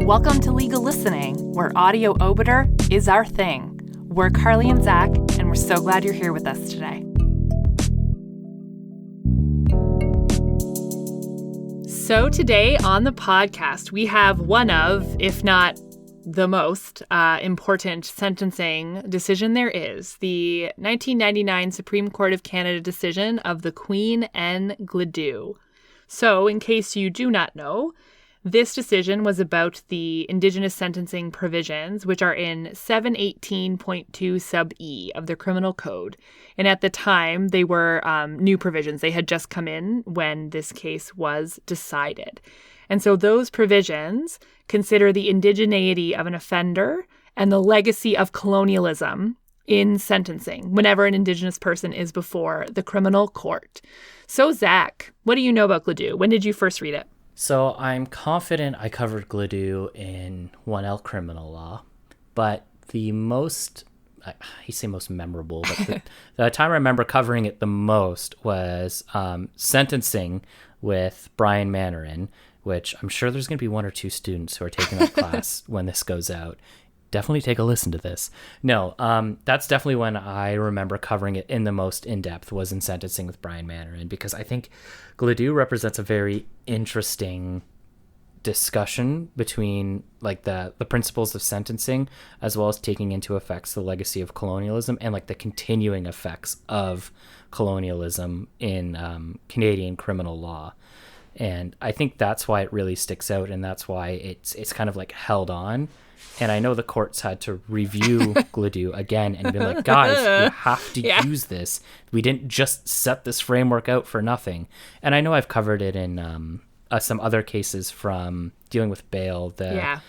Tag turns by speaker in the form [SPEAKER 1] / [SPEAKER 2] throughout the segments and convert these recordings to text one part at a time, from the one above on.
[SPEAKER 1] Welcome to Legal Listening, where audio obiter is our thing. We're Carly and Zach, and we're so glad you're here with us today. So today on the podcast, we have one of, if not the most important sentencing decision there is, the 1999 Supreme Court of Canada decision of the Queen and Gladue. So, in case you do not know, this decision was about the Indigenous sentencing provisions, which are in 718.2 sub E of the Criminal Code. And at the time, they were new provisions. They had just come in when this case was decided. And so those provisions consider the indigeneity of an offender and the legacy of colonialism in sentencing whenever an Indigenous person is before the criminal court. So, Zach, what do you know about Gladue? When did you first read it?
[SPEAKER 2] So I'm confident I covered Gladue in 1L criminal law, but the most, I say most memorable, but the time I remember covering it the most was sentencing with Brian Mannarin, which I'm sure there's going to be one or two students who are taking that class when this goes out. Definitely take a listen to this. No, that's definitely when I remember covering it in the most in-depth was in sentencing with Brian Mannarin, because I think Gladue represents a very interesting discussion between like the principles of sentencing as well as taking into effects the legacy of colonialism and like the continuing effects of colonialism in Canadian criminal law. And I think that's why it really sticks out, and that's why it's kind of like held on. And I know the courts had to review Gladue again and be like, guys, you have to use this. We didn't just set this framework out for nothing. And I know I've covered it in some other cases from dealing with bail, the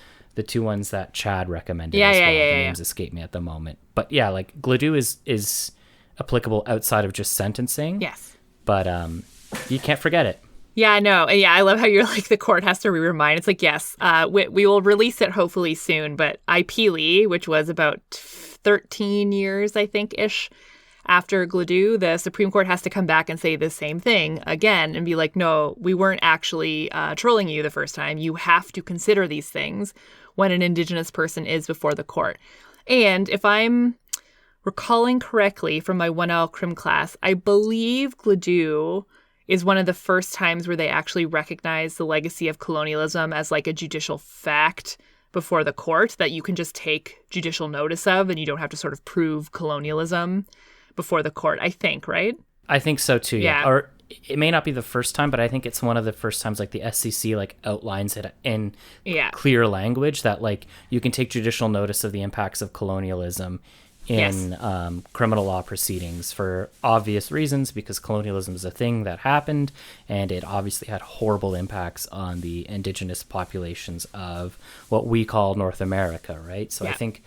[SPEAKER 2] two ones that Chad recommended as well. The names escape me at the moment. But yeah, like Gladue is applicable outside of just sentencing.
[SPEAKER 1] Yes.
[SPEAKER 2] But you can't forget it.
[SPEAKER 1] Yeah, I know. Yeah, I love how you're like, the court has to remind. It's like, yes, we will release it hopefully soon. But IPLE, which was about 13 years, I think-ish, after Gladue, the Supreme Court has to come back and say the same thing again and be like, no, we weren't actually trolling you the first time. You have to consider these things when an Indigenous person is before the court. And if I'm recalling correctly from my 1L crim class, I believe Gladue is one of the first times where they actually recognize the legacy of colonialism as like a judicial fact before the court that you can just take judicial notice of and you don't have to sort of prove colonialism before the court, I think, right?
[SPEAKER 2] I think so too, yeah. Or it may not be the first time, but I think it's one of the first times like the SCC like outlines it in clear language that like you can take judicial notice of the impacts of colonialism in criminal law proceedings for obvious reasons, because colonialism is a thing that happened and it obviously had horrible impacts on the Indigenous populations of what we call North America, right? So I think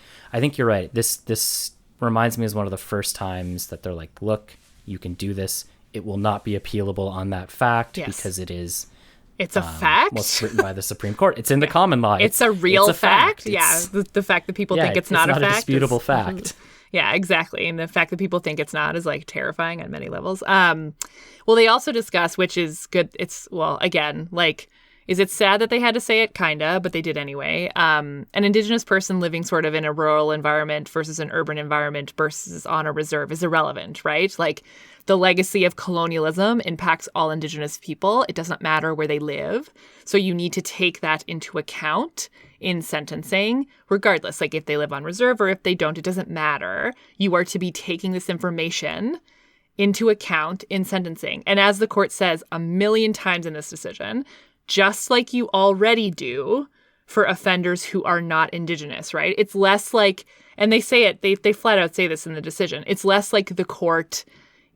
[SPEAKER 2] you're right. This reminds me as one of the first times that they're like, look, you can do this. It will not be appealable on that fact because it's a fact. Well, it's written by the Supreme Court. It's in the common law.
[SPEAKER 1] It's a real fact. Yeah, the fact that people think it's not a fact.
[SPEAKER 2] It's not a disputable fact.
[SPEAKER 1] Yeah, exactly. And the fact that people think it's not is like terrifying on many levels. Well, they also discuss, which is good. It's, well, again, like, is it sad that they had to say it? Kinda, but they did anyway. An Indigenous person living sort of in a rural environment versus an urban environment versus on a reserve is irrelevant, right? Like, the legacy of colonialism impacts all Indigenous people. It doesn't matter where they live. So you need to take that into account in sentencing, regardless, like if they live on reserve or if they don't, it doesn't matter. You are to be taking this information into account in sentencing. And as the court says a million times in this decision, just like you already do for offenders who are not Indigenous, right? It's less like, and they say it, they flat out say this in the decision, it's less like the court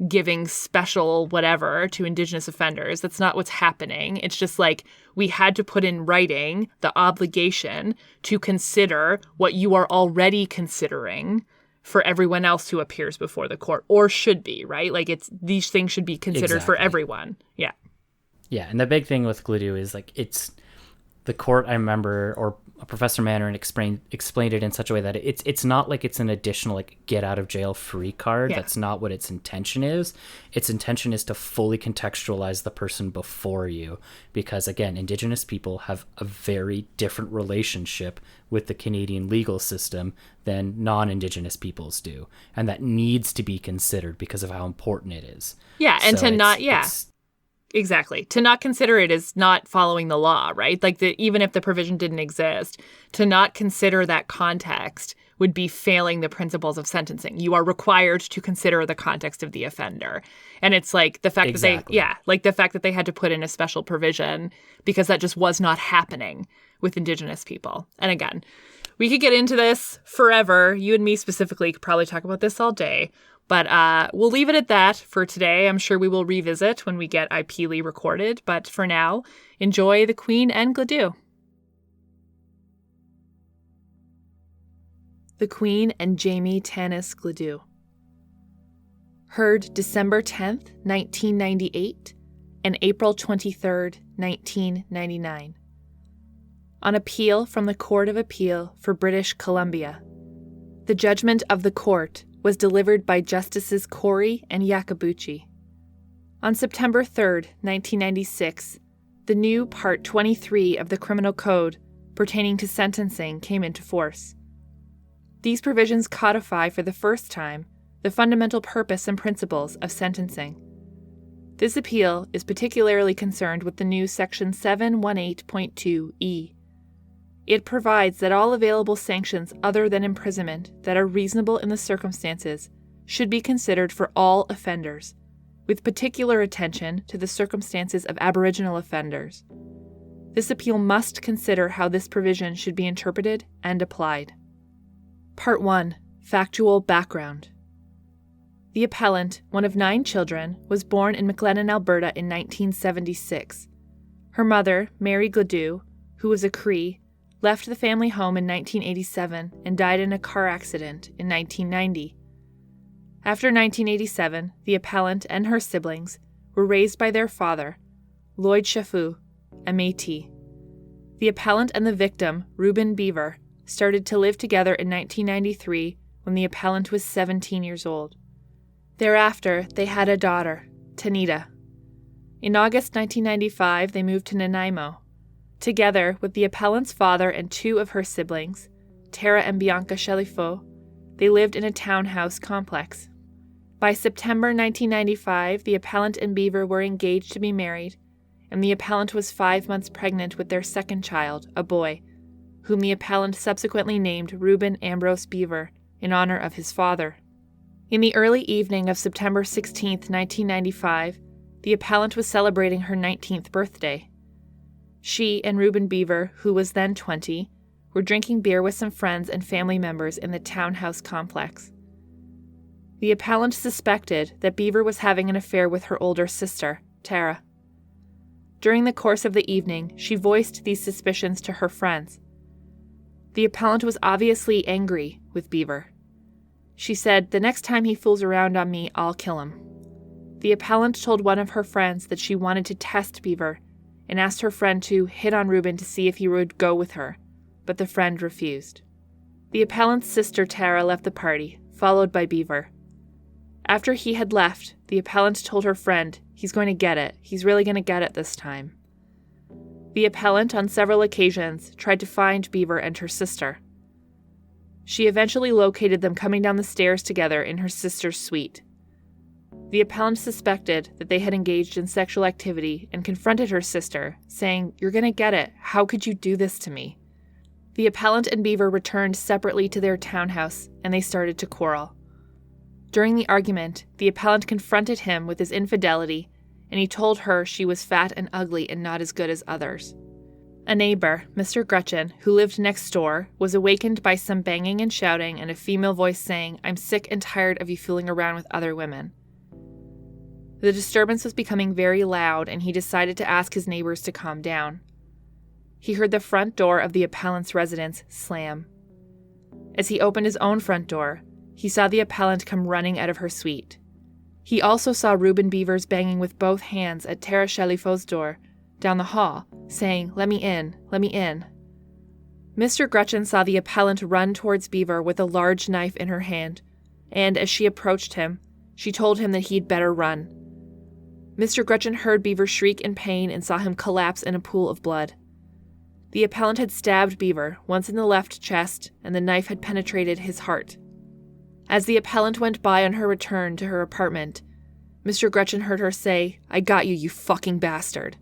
[SPEAKER 1] giving special whatever to Indigenous offenders. That's not what's happening. It's just like we had to put in writing the obligation to consider what you are already considering for everyone else who appears before the court, or should be, right? Like these things should be considered for everyone. Yeah.
[SPEAKER 2] Yeah, and the big thing with Gladue is like the court, I remember, or Professor Mandarin explained it in such a way that it's not like it's an additional like get out of jail free card.
[SPEAKER 1] Yeah.
[SPEAKER 2] That's not what its intention is. Its intention is to fully contextualize the person before you, because again, Indigenous people have a very different relationship with the Canadian legal system than non-Indigenous peoples do, and that needs to be considered because of how important it is.
[SPEAKER 1] Yeah, and
[SPEAKER 2] So
[SPEAKER 1] to not,
[SPEAKER 2] it's-
[SPEAKER 1] exactly. To not consider it as not following the law, right? Like even if the provision didn't exist, to not consider that context would be failing the principles of sentencing. You are required to consider the context of the offender. And it's like the fact
[SPEAKER 2] Exactly.
[SPEAKER 1] the fact that they had to put in a special provision because that just was not happening with Indigenous people. And again, we could get into this forever. You and me specifically could probably talk about this all day. But we'll leave it at that for today. I'm sure we will revisit when we get IPly recorded. But for now, enjoy The Queen and Gladue. The Queen and Jamie Tanis Gladue. Heard December 10th, 1998 and April 23rd, 1999. On appeal from the Court of Appeal for British Columbia. The judgment of the court was delivered by Justices Corey and Yakabuchi. On September 3rd, 1996, the new Part 23 of the Criminal Code pertaining to sentencing came into force. These provisions codify for the first time the fundamental purpose and principles of sentencing. This appeal is particularly concerned with the new Section 718.2e. It provides that all available sanctions other than imprisonment that are reasonable in the circumstances should be considered for all offenders, with particular attention to the circumstances of Aboriginal offenders. This appeal must consider how this provision should be interpreted and applied. Part 1. Factual background. The appellant, one of 9 children, was born in McLennan, Alberta in 1976. Her mother, Mary Gladue, who was a Cree, left the family home in 1987 and died in a car accident in 1990. After 1987, the appellant and her siblings were raised by their father, Lloyd Chafu, a Métis. The appellant and the victim, Reuben Beaver, started to live together in 1993 when the appellant was 17 years old. Thereafter, they had a daughter, Tanita. In August 1995, they moved to Nanaimo. Together with the appellant's father and 2 of her siblings, Tara and Bianca Chalifot, they lived in a townhouse complex. By September 1995, the appellant and Beaver were engaged to be married, and the appellant was 5 months pregnant with their second child, a boy, whom the appellant subsequently named Reuben Ambrose Beaver in honor of his father. In the early evening of September 16, 1995, the appellant was celebrating her 19th birthday. She and Reuben Beaver, who was then 20, were drinking beer with some friends and family members in the townhouse complex. The appellant suspected that Beaver was having an affair with her older sister, Tara. During the course of the evening, she voiced these suspicions to her friends. The appellant was obviously angry with Beaver. She said, "The next time he fools around on me, I'll kill him." The appellant told one of her friends that she wanted to test Beaver and asked her friend to hit on Reuben to see if he would go with her, but the friend refused. The appellant's sister Tara left the party, followed by Beaver. After he had left, the appellant told her friend, "He's going to get it. He's really going to get it this time." The appellant, on several occasions, tried to find Beaver and her sister. She eventually located them coming down the stairs together in her sister's suite. The appellant suspected that they had engaged in sexual activity and confronted her sister, saying, "You're going to get it. How could you do this to me?" The appellant and Beaver returned separately to their townhouse, and they started to quarrel. During the argument, the appellant confronted him with his infidelity, and he told her she was fat and ugly and not as good as others. A neighbor, Mr. Gretchen, who lived next door, was awakened by some banging and shouting and a female voice saying, "I'm sick and tired of you fooling around with other women." The disturbance was becoming very loud, and he decided to ask his neighbors to calm down. He heard the front door of the appellant's residence slam. As he opened his own front door, he saw the appellant come running out of her suite. He also saw Reuben Beavers banging with both hands at Tara Chalifot's door down the hall, saying, "Let me in, let me in." Mr. Gretchen saw the appellant run towards Beaver with a large knife in her hand, and as she approached him, she told him that he'd better run. Mr. Gretchen heard Beaver shriek in pain and saw him collapse in a pool of blood. The appellant had stabbed Beaver, once in the left chest, and the knife had penetrated his heart. As the appellant went by on her return to her apartment, Mr. Gretchen heard her say, "I got you, you fucking bastard."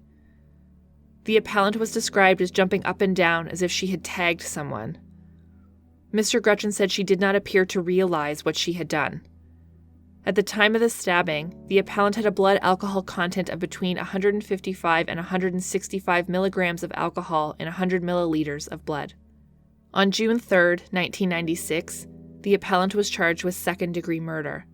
[SPEAKER 1] The appellant was described as jumping up and down as if she had tagged someone. Mr. Gretchen said she did not appear to realize what she had done. At the time of the stabbing, the appellant had a blood alcohol content of between 155 and 165 milligrams of alcohol in 100 milliliters of blood. On June 3, 1996, the appellant was charged with second-degree murder.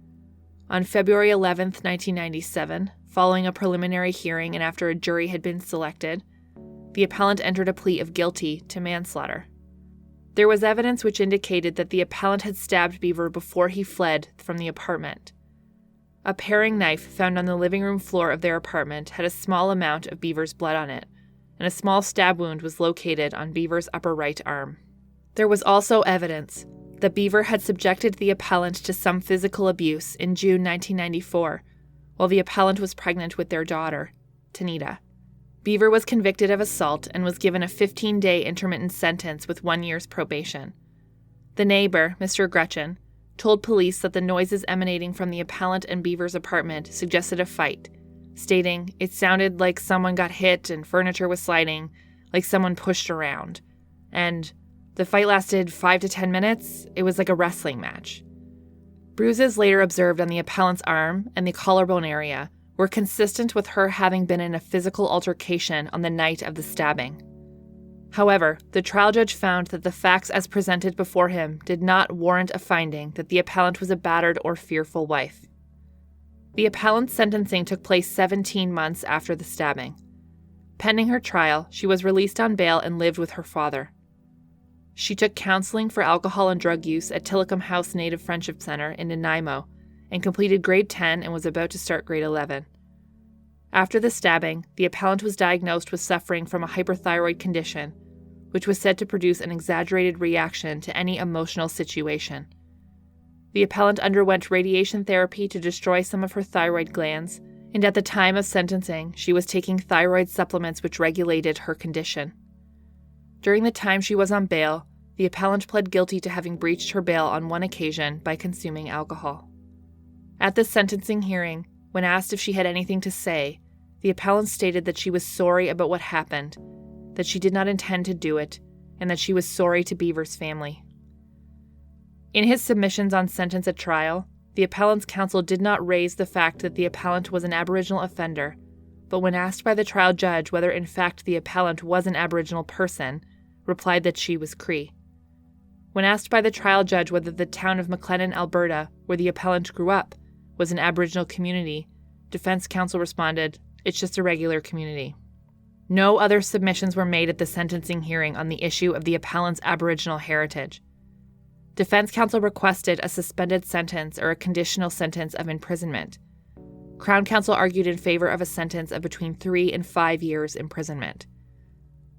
[SPEAKER 1] On February 11, 1997, following a preliminary hearing and after a jury had been selected, the appellant entered a plea of guilty to manslaughter. There was evidence which indicated that the appellant had stabbed Beaver before he fled from the apartment. A paring knife found on the living room floor of their apartment had a small amount of Beaver's blood on it, and a small stab wound was located on Beaver's upper right arm. There was also evidence that Beaver had subjected the appellant to some physical abuse in June 1994, while the appellant was pregnant with their daughter, Tanita. Beaver was convicted of assault and was given a 15-day intermittent sentence with 1 year's probation. The neighbor, Mr. Gretchen, told police that the noises emanating from the appellant and Beaver's apartment suggested a fight, stating, "It sounded like someone got hit and furniture was sliding, like someone pushed around. And the fight lasted 5 to 10 minutes. It was like a wrestling match." Bruises later observed on the appellant's arm and the collarbone area were consistent with her having been in a physical altercation on the night of the stabbing. However, the trial judge found that the facts as presented before him did not warrant a finding that the appellant was a battered or fearful wife. The appellant's sentencing took place 17 months after the stabbing. Pending her trial, she was released on bail and lived with her father. She took counseling for alcohol and drug use at Tillicum House Native Friendship Center in Nanaimo and completed grade 10 and was about to start grade 11. After the stabbing, the appellant was diagnosed with suffering from a hyperthyroid condition, which was said to produce an exaggerated reaction to any emotional situation. The appellant underwent radiation therapy to destroy some of her thyroid glands, and at the time of sentencing, she was taking thyroid supplements which regulated her condition. During the time she was on bail, the appellant pled guilty to having breached her bail on one occasion by consuming alcohol. At the sentencing hearing, when asked if she had anything to say, the appellant stated that she was sorry about what happened, that she did not intend to do it, and that she was sorry to Beaver's family. In his submissions on sentence at trial, the appellant's counsel did not raise the fact that the appellant was an Aboriginal offender, but when asked by the trial judge whether in fact the appellant was an Aboriginal person, replied that she was Cree. When asked by the trial judge whether the town of McLennan, Alberta, where the appellant grew up, was an Aboriginal community, defense counsel responded, "It's just a regular community." No other submissions were made at the sentencing hearing on the issue of the appellant's Aboriginal heritage. Defense counsel requested a suspended sentence or a conditional sentence of imprisonment. Crown counsel argued in favor of a sentence of between 3 and 5 years imprisonment.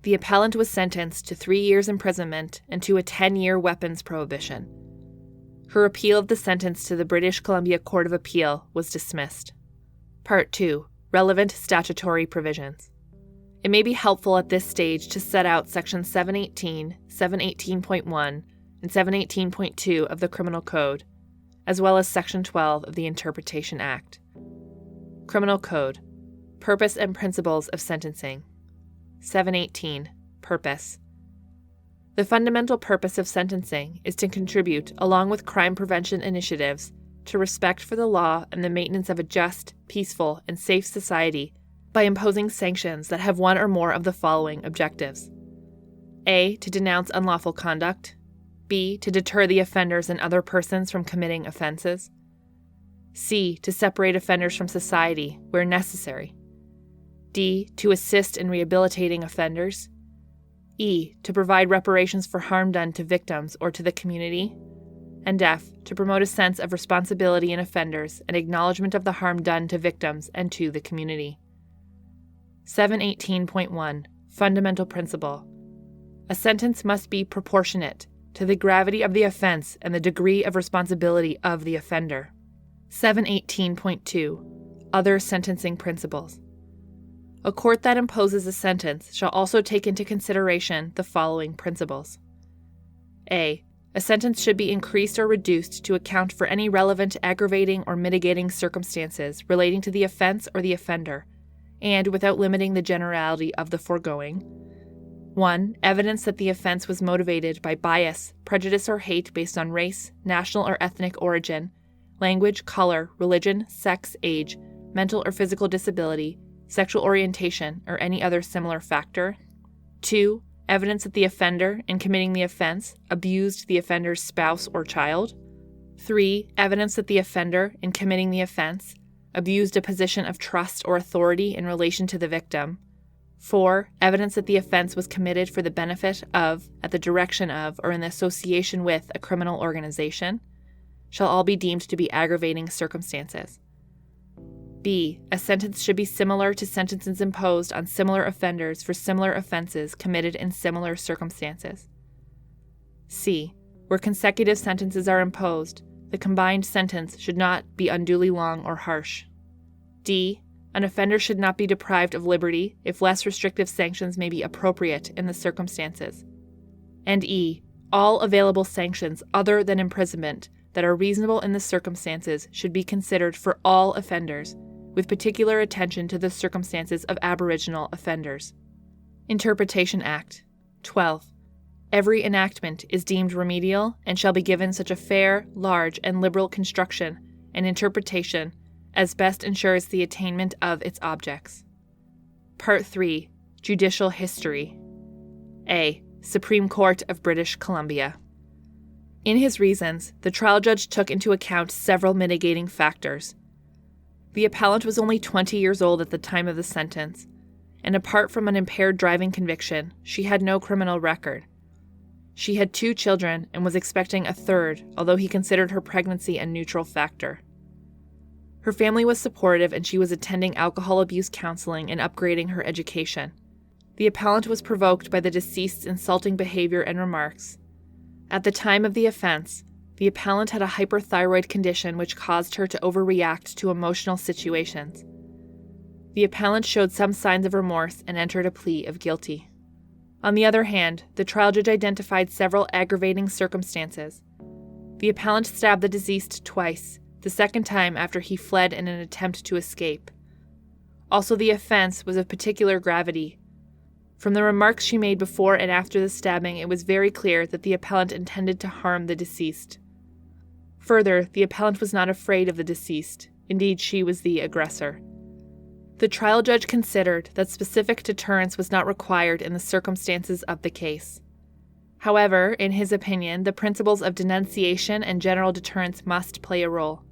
[SPEAKER 1] The appellant was sentenced to 3 years imprisonment and to a 10-year weapons prohibition. Her appeal of the sentence to the British Columbia Court of Appeal was dismissed. Part 2. Relevant statutory provisions. It may be helpful at this stage to set out Section 718, 718.1, and 718.2 of the Criminal Code, as well as Section 12 of the Interpretation Act. Criminal Code. Purpose and Principles of Sentencing. 718. Purpose. The fundamental purpose of sentencing is to contribute, along with crime prevention initiatives, to respect for the law and the maintenance of a just, peaceful, and safe society by imposing sanctions that have one or more of the following objectives. A. To denounce unlawful conduct. B. To deter the offenders and other persons from committing offenses. C. To separate offenders from society where necessary. D. To assist in rehabilitating offenders. E. To provide reparations for harm done to victims or to the community. And F. To promote a sense of responsibility in offenders and acknowledgement of the harm done to victims and to the community. 718.1. Fundamental principle. A sentence must be proportionate to the gravity of the offense and the degree of responsibility of the offender. 718.2. Other sentencing principles. A court that imposes a sentence shall also take into consideration the following principles. A. A sentence should be increased or reduced to account for any relevant aggravating or mitigating circumstances relating to the offense or the offender, and without limiting the generality of the foregoing. 1. Evidence that the offense was motivated by bias, prejudice, or hate based on race, national or ethnic origin, language, color, religion, sex, age, mental or physical disability, sexual orientation, or any other similar factor. 2. Evidence that the offender, in committing the offense, abused the offender's spouse or child. 3. Evidence that the offender, in committing the offense, abused a position of trust or authority in relation to the victim. 4. Evidence that the offense was committed for the benefit of, at the direction of, or in association with a criminal organization, shall all be deemed to be aggravating circumstances. B. A sentence should be similar to sentences imposed on similar offenders for similar offenses committed in similar circumstances. C. Where consecutive sentences are imposed, the combined sentence should not be unduly long or harsh. D. An offender should not be deprived of liberty if less restrictive sanctions may be appropriate in the circumstances. And E. All available sanctions other than imprisonment that are reasonable in the circumstances should be considered for all offenders, with particular attention to the circumstances of Aboriginal offenders. Interpretation Act. 12. Every enactment is deemed remedial and shall be given such a fair, large, and liberal construction and interpretation as best ensures the attainment of its objects. Part 3. Judicial History. A. Supreme Court of British Columbia. In his reasons, the trial judge took into account several mitigating factors. The appellant was only 20 years old at the time of the sentence, and apart from an impaired driving conviction, she had no criminal record. She had 2 children and was expecting a third, although he considered her pregnancy a neutral factor. Her family was supportive and she was attending alcohol abuse counseling and upgrading her education. The appellant was provoked by the deceased's insulting behavior and remarks. At the time of the offense, the appellant had a hyperthyroid condition which caused her to overreact to emotional situations. The appellant showed some signs of remorse and entered a plea of guilty. On the other hand, the trial judge identified several aggravating circumstances. The appellant stabbed the deceased twice, the second time after he fled in an attempt to escape. Also, the offense was of particular gravity. From the remarks she made before and after the stabbing, it was very clear that the appellant intended to harm the deceased. Further, the appellant was not afraid of the deceased. Indeed, she was the aggressor. The trial judge considered that specific deterrence was not required in the circumstances of the case. However, in his opinion, the principles of denunciation and general deterrence must play a role.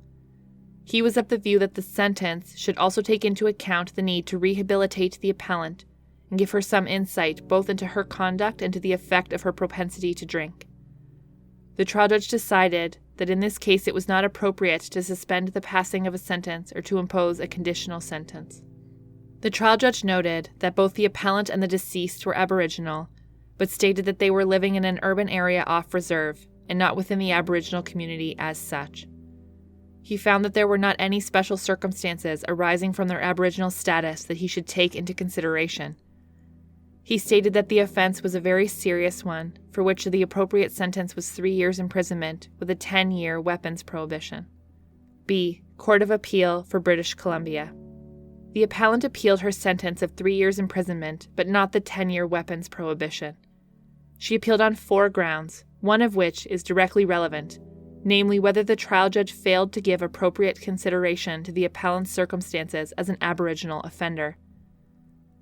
[SPEAKER 1] He was of the view that the sentence should also take into account the need to rehabilitate the appellant and give her some insight both into her conduct and to the effect of her propensity to drink. The trial judge decided that in this case it was not appropriate to suspend the passing of a sentence or to impose a conditional sentence. The trial judge noted that both the appellant and the deceased were Aboriginal, but stated that they were living in an urban area off reserve and not within the Aboriginal community as such. He found that there were not any special circumstances arising from their Aboriginal status that he should take into consideration. He stated that the offense was a very serious one, for which the appropriate sentence was 3 years imprisonment with a 10-year weapons prohibition. B. Court of Appeal for British Columbia. The appellant appealed her sentence of 3 years imprisonment, but not the 10-year weapons prohibition. She appealed on 4 grounds, one of which is directly relevant, namely whether the trial judge failed to give appropriate consideration to the appellant's circumstances as an Aboriginal offender.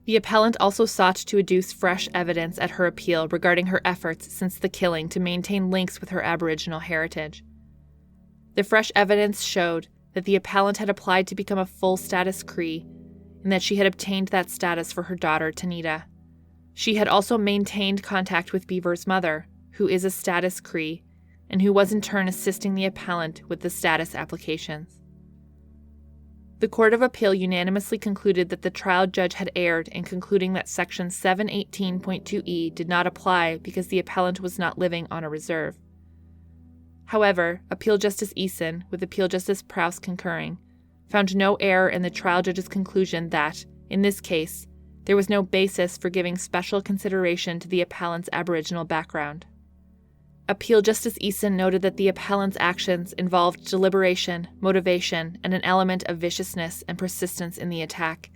[SPEAKER 1] The appellant also sought to adduce fresh evidence at her appeal regarding her efforts since the killing to maintain links with her Aboriginal heritage. The fresh evidence showed that the appellant had applied to become a full-status Cree and that she had obtained that status for her daughter, Tanita. She had also maintained contact with Beaver's mother, who is a status Cree, and who was in turn assisting the appellant with the status applications. The Court of Appeal unanimously concluded that the trial judge had erred in concluding that Section 718.2e did not apply because the appellant was not living on a reserve. However, Appeal Justice Eason, with Appeal Justice Prowse concurring, found no error in the trial judge's conclusion that, in this case, there was no basis for giving special consideration to the appellant's Aboriginal background. Appeal Justice Eason noted that the appellant's actions involved deliberation, motivation, and an element of viciousness and persistence in the attack,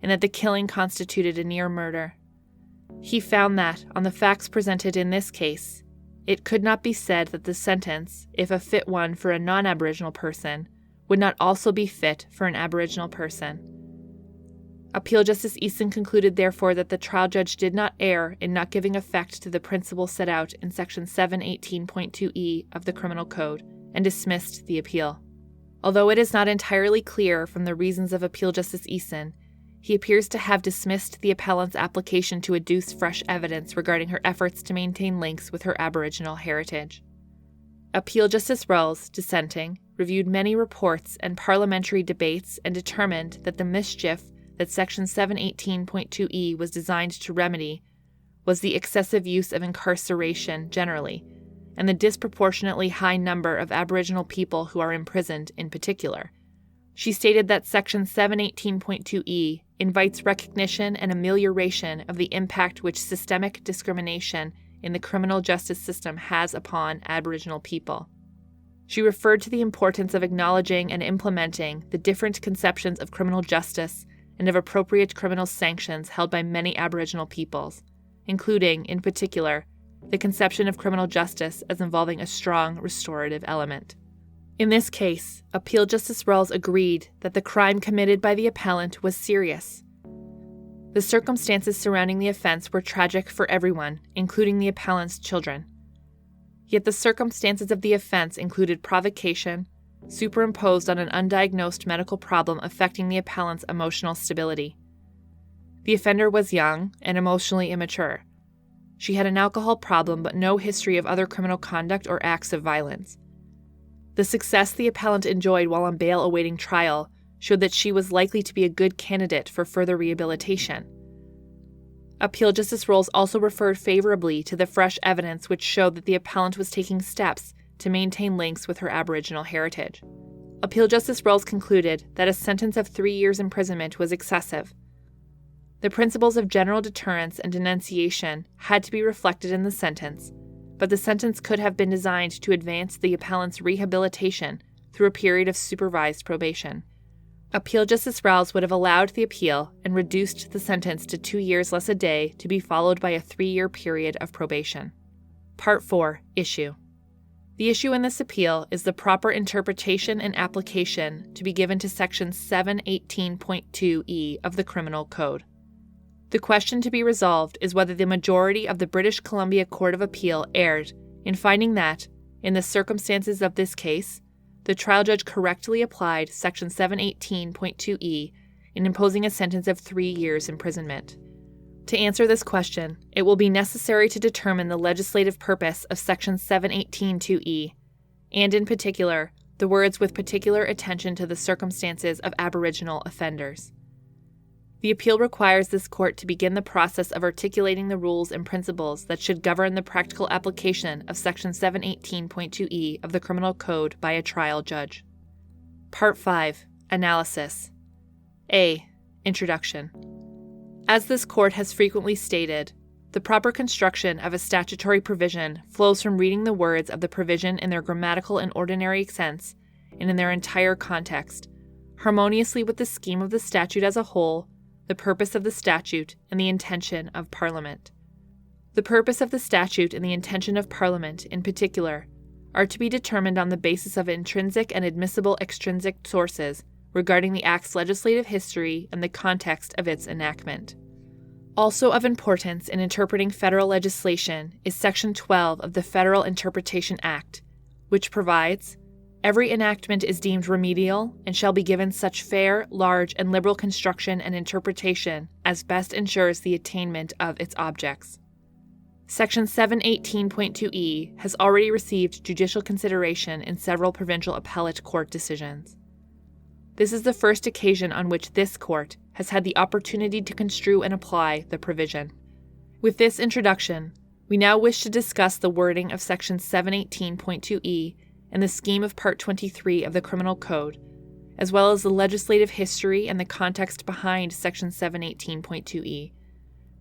[SPEAKER 1] and that the killing constituted a near murder. He found that, on the facts presented in this case, it could not be said that the sentence, if a fit one for a non-Aboriginal person, would not also be fit for an Aboriginal person. Appeal Justice Eason concluded, therefore, that the trial judge did not err in not giving effect to the principle set out in Section 718.2e of the Criminal Code and dismissed the appeal. Although it is not entirely clear from the reasons of Appeal Justice Eason, he appears to have dismissed the appellant's application to adduce fresh evidence regarding her efforts to maintain links with her Aboriginal heritage. Appeal Justice Rawls, dissenting, reviewed many reports and parliamentary debates and determined that the mischief that Section 718.2e was designed to remedy was the excessive use of incarceration generally, and the disproportionately high number of Aboriginal people who are imprisoned in particular. She stated that Section 718.2e invites recognition and amelioration of the impact which systemic discrimination in the criminal justice system has upon Aboriginal people. She referred to the importance of acknowledging and implementing the different conceptions of criminal justice and of appropriate criminal sanctions held by many Aboriginal peoples, including, in particular, the conception of criminal justice as involving a strong restorative element. In this case, Appeal Justice Rawls agreed that the crime committed by the appellant was serious. The circumstances surrounding the offense were tragic for everyone, including the appellant's children. Yet the circumstances of the offense included provocation, superimposed on an undiagnosed medical problem affecting the appellant's emotional stability. The offender was young and emotionally immature. She had an alcohol problem but no history of other criminal conduct or acts of violence. The success the appellant enjoyed while on bail awaiting trial showed that she was likely to be a good candidate for further rehabilitation. Appeal Justice Rawls also referred favorably to the fresh evidence which showed that the appellant was taking steps to maintain links with her Aboriginal heritage. Appeal Justice Rawls concluded that a sentence of 3 years imprisonment was excessive. The principles of general deterrence and denunciation had to be reflected in the sentence, but the sentence could have been designed to advance the appellant's rehabilitation through a period of supervised probation. Appeal Justice Rawls would have allowed the appeal and reduced the sentence to 2 years less a day to be followed by a 3-year period of probation. Part 4. Issue. The issue in this appeal is the proper interpretation and application to be given to Section 718.2e of the Criminal Code. The question to be resolved is whether the majority of the British Columbia Court of Appeal erred in finding that, in the circumstances of this case, the trial judge correctly applied Section 718.2e in imposing a sentence of 3 years imprisonment. To answer this question, it will be necessary to determine the legislative purpose of Section 718.2e, and in particular, the words with particular attention to the circumstances of Aboriginal offenders. The appeal requires this court to begin the process of articulating the rules and principles that should govern the practical application of Section 718.2e of the Criminal Code by a trial judge. Part 5. Analysis. A. Introduction. As this court has frequently stated, the proper construction of a statutory provision flows from reading the words of the provision in their grammatical and ordinary sense and in their entire context, harmoniously with the scheme of the statute as a whole, the purpose of the statute, and the intention of Parliament. The purpose of the statute and the intention of Parliament, in particular, are to be determined on the basis of intrinsic and admissible extrinsic sources regarding the Act's legislative history and the context of its enactment. Also of importance in interpreting federal legislation is Section 12 of the Federal Interpretation Act, which provides, "Every enactment is deemed remedial and shall be given such fair, large, and liberal construction and interpretation as best ensures the attainment of its objects." Section 718.2e has already received judicial consideration in several provincial appellate court decisions. This is the first occasion on which this court has had the opportunity to construe and apply the provision. With this introduction, we now wish to discuss the wording of Section 718.2e and the scheme of Part 23 of the Criminal Code, as well as the legislative history and the context behind Section 718.2e,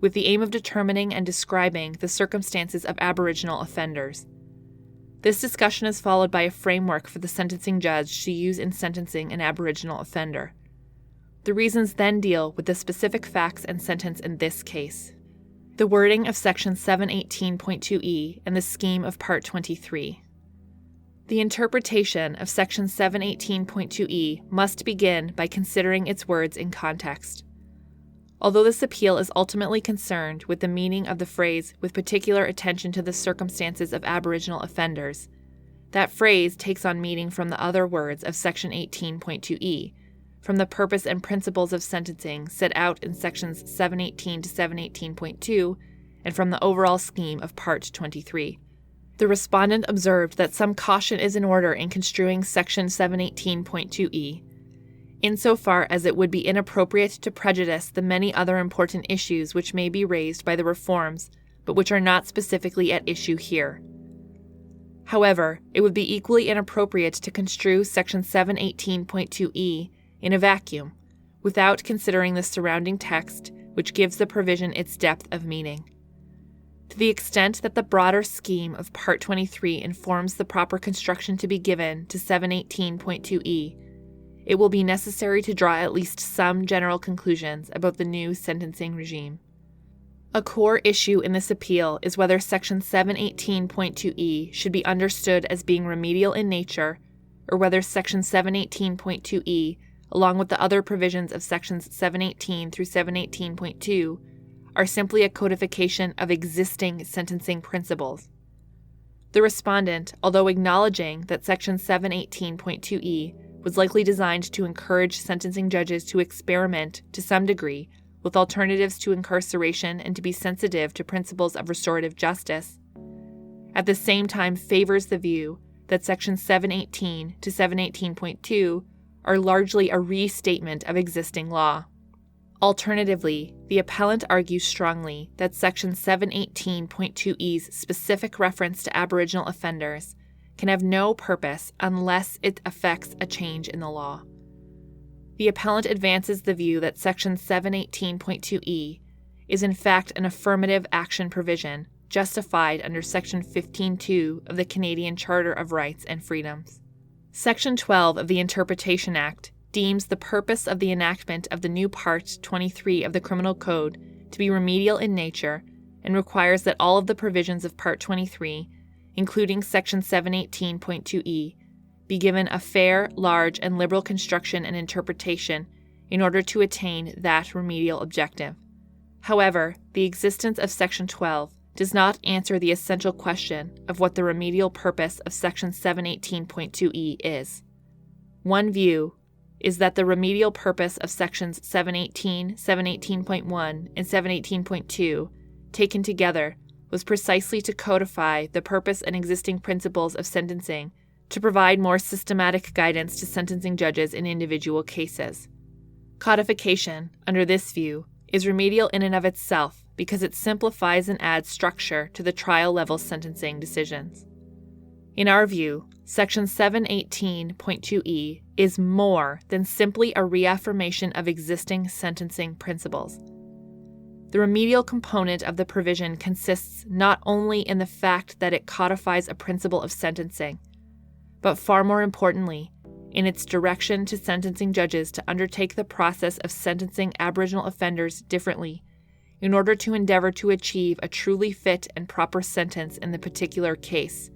[SPEAKER 1] with the aim of determining and describing the circumstances of Aboriginal offenders. This discussion is followed by a framework for the sentencing judge to use in sentencing an Aboriginal offender. The reasons then deal with the specific facts and sentence in this case. The wording of Section 718.2e and the scheme of Part 23. The interpretation of Section 718.2e must begin by considering its words in context. Although this appeal is ultimately concerned with the meaning of the phrase with particular attention to the circumstances of Aboriginal offenders, that phrase takes on meaning from the other words of Section 18.2e, from the purpose and principles of sentencing set out in Sections 718 to 718.2, and from the overall scheme of Part 23. The respondent observed that some caution is in order in construing Section 718.2e, insofar as it would be inappropriate to prejudice the many other important issues which may be raised by the reforms, but which are not specifically at issue here. However, it would be equally inappropriate to construe Section 718.2e in a vacuum, without considering the surrounding text, which gives the provision its depth of meaning. To the extent that the broader scheme of Part 23 informs the proper construction to be given to 718.2e, it will be necessary to draw at least some general conclusions about the new sentencing regime. A core issue in this appeal is whether Section 718.2e should be understood as being remedial in nature, or whether Section 718.2e, along with the other provisions of Sections 718 through 718.2, are simply a codification of existing sentencing principles. The respondent, although acknowledging that Section 718.2e was likely designed to encourage sentencing judges to experiment, to some degree, with alternatives to incarceration and to be sensitive to principles of restorative justice, at the same time favors the view that Sections 718 to 718.2 are largely a restatement of existing law. Alternatively, the appellant argues strongly that Section 718.2e's specific reference to Aboriginal offenders can have no purpose unless it affects a change in the law. The appellant advances the view that Section 718.2e is in fact an affirmative action provision justified under Section 15.2 of the Canadian Charter of Rights and Freedoms. Section 12 of the Interpretation Act deems the purpose of the enactment of the new Part 23 of the Criminal Code to be remedial in nature and requires that all of the provisions of Part 23, including Section 718.2e, be given a fair, large, and liberal construction and interpretation in order to attain that remedial objective. However, the existence of Section 12 does not answer the essential question of what the remedial purpose of Section 718.2e is. One view is that the remedial purpose of Sections 718, 718.1, and 718.2, taken together, was precisely to codify the purpose and existing principles of sentencing to provide more systematic guidance to sentencing judges in individual cases. Codification, under this view, is remedial in and of itself because it simplifies and adds structure to the trial-level sentencing decisions. In our view, Section 718.2e is more than simply a reaffirmation of existing sentencing principles. The remedial component of the provision consists not only in the fact that it codifies a principle of sentencing, but far more importantly, in its direction to sentencing judges to undertake the process of sentencing Aboriginal offenders differently in order to endeavor to achieve a truly fit and proper sentence in the particular case.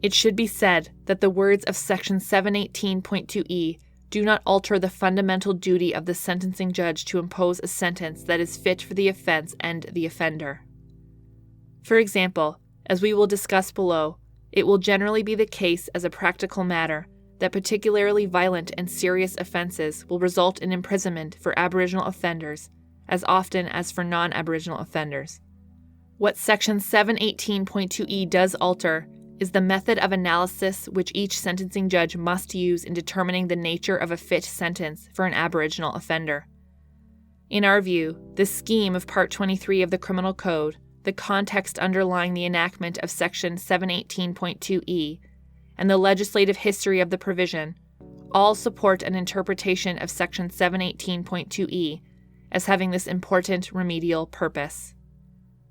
[SPEAKER 1] It should be said that the words of Section 718.2e do not alter the fundamental duty of the sentencing judge to impose a sentence that is fit for the offense and the offender. For example, as we will discuss below, it will generally be the case as a practical matter that particularly violent and serious offenses will result in imprisonment for Aboriginal offenders as often as for non-Aboriginal offenders. What Section 718.2e does alter is the method of analysis which each sentencing judge must use in determining the nature of a fit sentence for an Aboriginal offender. In our view, the scheme of Part 23 of the Criminal Code, the context underlying the enactment of Section 718.2e, and the legislative history of the provision all support an interpretation of Section 718.2e as having this important remedial purpose.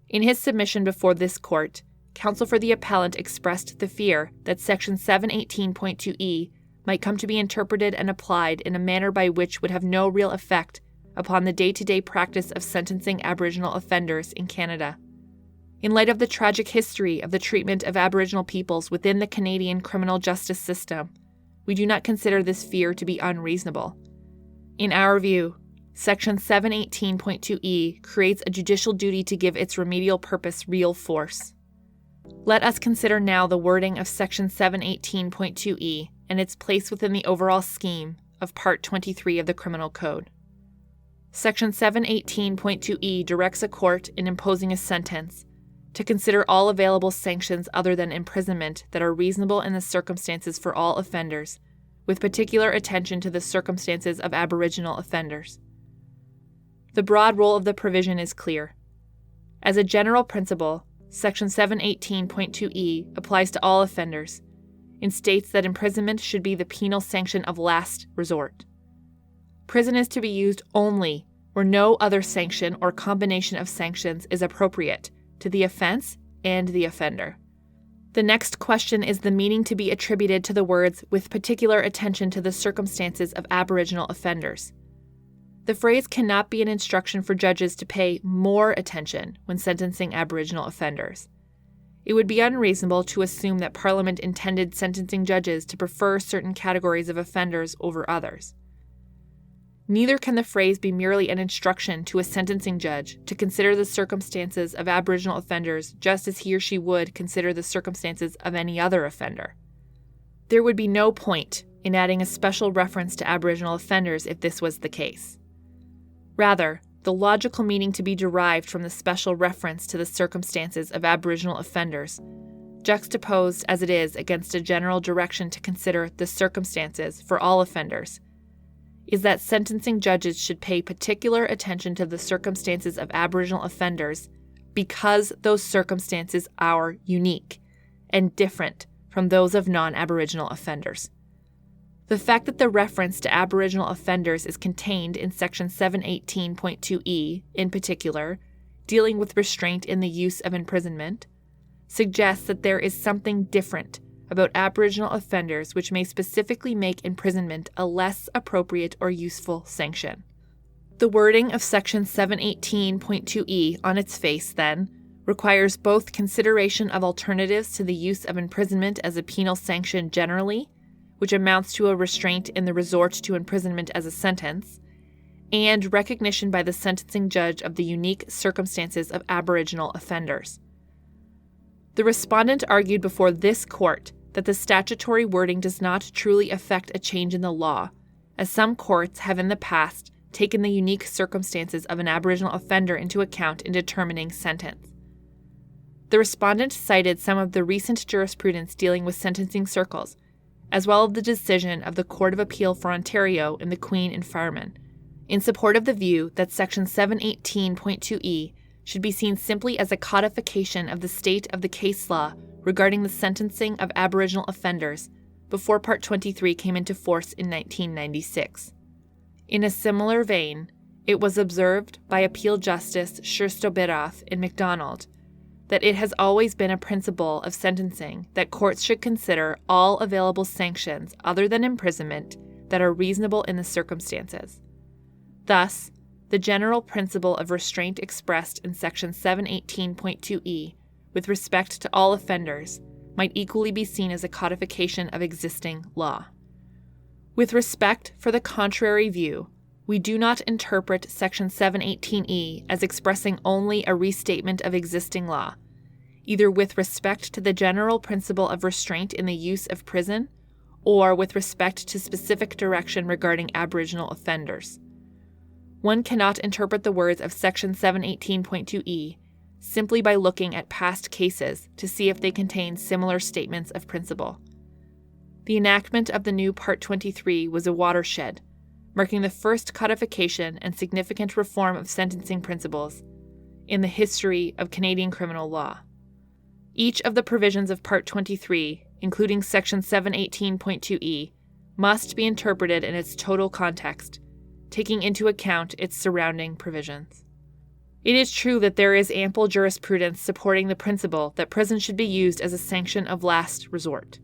[SPEAKER 1] In his submission before this court, counsel for the appellant expressed the fear that Section 718.2e might come to be interpreted and applied in a manner by which would have no real effect upon the day-to-day practice of sentencing Aboriginal offenders in Canada. In light of the tragic history of the treatment of Aboriginal peoples within the Canadian criminal justice system, we do not consider this fear to be unreasonable. In our view, Section 718.2e creates a judicial duty to give its remedial purpose real force. Let us consider now the wording of Section 718.2e and its place within the overall scheme of Part 23 of the Criminal Code. Section 718.2e directs a court in imposing a sentence to consider all available sanctions other than imprisonment that are reasonable in the circumstances for all offenders, with particular attention to the circumstances of Aboriginal offenders. The broad role of the provision is clear. As a general principle, Section 718.2e applies to all offenders and states that imprisonment should be the penal sanction of last resort. Prison is to be used only where no other sanction or combination of sanctions is appropriate to the offense and the offender. The next question is the meaning to be attributed to the words "with particular attention to the circumstances of Aboriginal offenders." The phrase cannot be an instruction for judges to pay more attention when sentencing Aboriginal offenders. It would be unreasonable to assume that Parliament intended sentencing judges to prefer certain categories of offenders over others. Neither can the phrase be merely an instruction to a sentencing judge to consider the circumstances of Aboriginal offenders just as he or she would consider the circumstances of any other offender. There would be no point in adding a special reference to Aboriginal offenders if this was the case. Rather, the logical meaning to be derived from the special reference to the circumstances of Aboriginal offenders, juxtaposed as it is against a general direction to consider the circumstances for all offenders, is that sentencing judges should pay particular attention to the circumstances of Aboriginal offenders because those circumstances are unique and different from those of non-Aboriginal offenders. The fact that the reference to Aboriginal offenders is contained in Section 718.2e, in particular, dealing with restraint in the use of imprisonment, suggests that there is something different about Aboriginal offenders which may specifically make imprisonment a less appropriate or useful sanction. The wording of Section 718.2e on its face, then, requires both consideration of alternatives to the use of imprisonment as a penal sanction generally, which amounts to a restraint in the resort to imprisonment as a sentence, and recognition by the sentencing judge of the unique circumstances of Aboriginal offenders. The respondent argued before this court that the statutory wording does not truly affect a change in the law, as some courts have in the past taken the unique circumstances of an Aboriginal offender into account in determining sentence. The respondent cited some of the recent jurisprudence dealing with sentencing circles, as well as the decision of the Court of Appeal for Ontario in the Queen and Fireman, in support of the view that Section 718.2e should be seen simply as a codification of the state of the case law regarding the sentencing of Aboriginal offenders before Part 23 came into force in 1996. In a similar vein, it was observed by Appeal Justice Obiter in MacDonald that it has always been a principle of sentencing that courts should consider all available sanctions other than imprisonment that are reasonable in the circumstances. Thus, the general principle of restraint expressed in Section 718.2e with respect to all offenders might equally be seen as a codification of existing law. With respect for the contrary view, we do not interpret Section 718e as expressing only a restatement of existing law, either with respect to the general principle of restraint in the use of prison or with respect to specific direction regarding Aboriginal offenders. One cannot interpret the words of Section 718.2e simply by looking at past cases to see if they contain similar statements of principle. The enactment of the new Part 23 was a watershed, marking the first codification and significant reform of sentencing principles in the history of Canadian criminal law. Each of the provisions of Part 23, including Section 718.2e, must be interpreted in its total context, taking into account its surrounding provisions. It is true that there is ample jurisprudence supporting the principle that prison should be used as a sanction of last resort.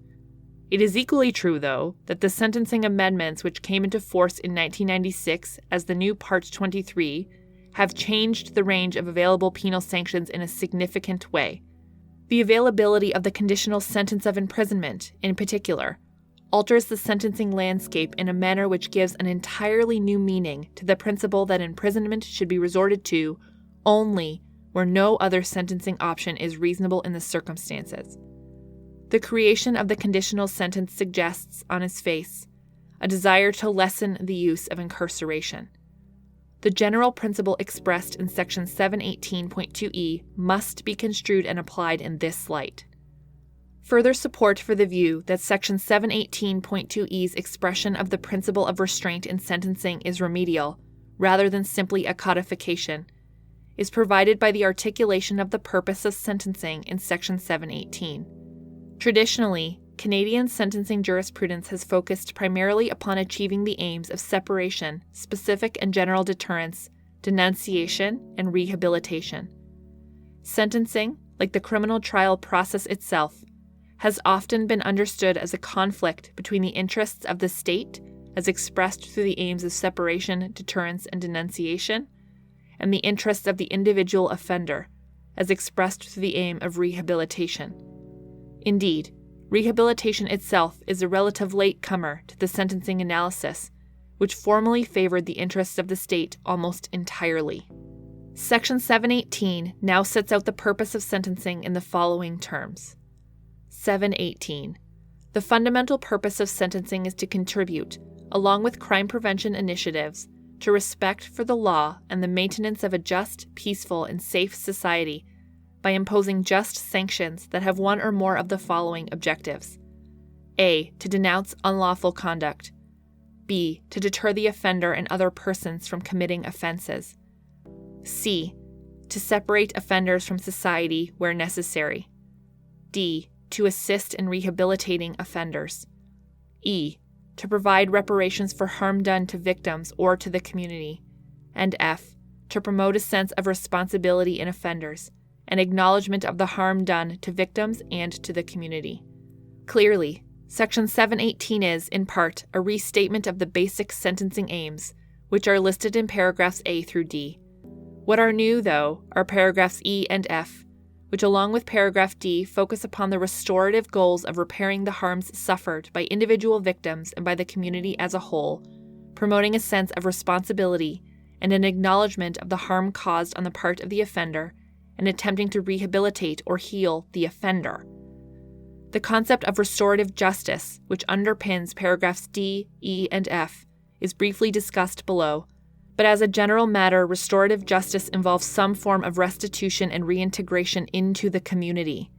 [SPEAKER 1] It is equally true, though, that the sentencing amendments which came into force in 1996 as the new Part 23 have changed the range of available penal sanctions in a significant way. The availability of the conditional sentence of imprisonment, in particular, alters the sentencing landscape in a manner which gives an entirely new meaning to the principle that imprisonment should be resorted to only where no other sentencing option is reasonable in the circumstances. The creation of the conditional sentence suggests, on its face, a desire to lessen the use of incarceration. The general principle expressed in Section 718.2e must be construed and applied in this light. Further support for the view that Section 718.2e's expression of the principle of restraint in sentencing is remedial, rather than simply a codification, is provided by the articulation of the purpose of sentencing in Section 718. Traditionally, Canadian sentencing jurisprudence has focused primarily upon achieving the aims of separation, specific and general deterrence, denunciation, and rehabilitation. Sentencing, like the criminal trial process itself, has often been understood as a conflict between the interests of the state, as expressed through the aims of separation, deterrence, and denunciation, and the interests of the individual offender, as expressed through the aim of rehabilitation. Indeed, rehabilitation itself is a relative latecomer to the sentencing analysis, which formerly favored the interests of the state almost entirely. Section 718 now sets out the purpose of sentencing in the following terms. 718. The fundamental purpose of sentencing is to contribute, along with crime prevention initiatives, to respect for the law and the maintenance of a just, peaceful, and safe society by imposing just sanctions that have one or more of the following objectives. A. To denounce unlawful conduct. B. To deter the offender and other persons from committing offenses. C. To separate offenders from society where necessary. D. To assist in rehabilitating offenders. E. To provide reparations for harm done to victims or to the community. And F. To promote a sense of responsibility in offenders, an acknowledgement of the harm done to victims and to the community. Clearly, Section 718 is, in part, a restatement of the basic sentencing aims, which are listed in paragraphs A through D. What are new, though, are paragraphs E and F, which along with paragraph D focus upon the restorative goals of repairing the harms suffered by individual victims and by the community as a whole, promoting a sense of responsibility and an acknowledgement of the harm caused on the part of the offender, and attempting to rehabilitate or heal the offender. The concept of restorative justice, which underpins paragraphs D, E, and F, is briefly discussed below, but as a general matter, restorative justice involves some form of restitution and reintegration into the community.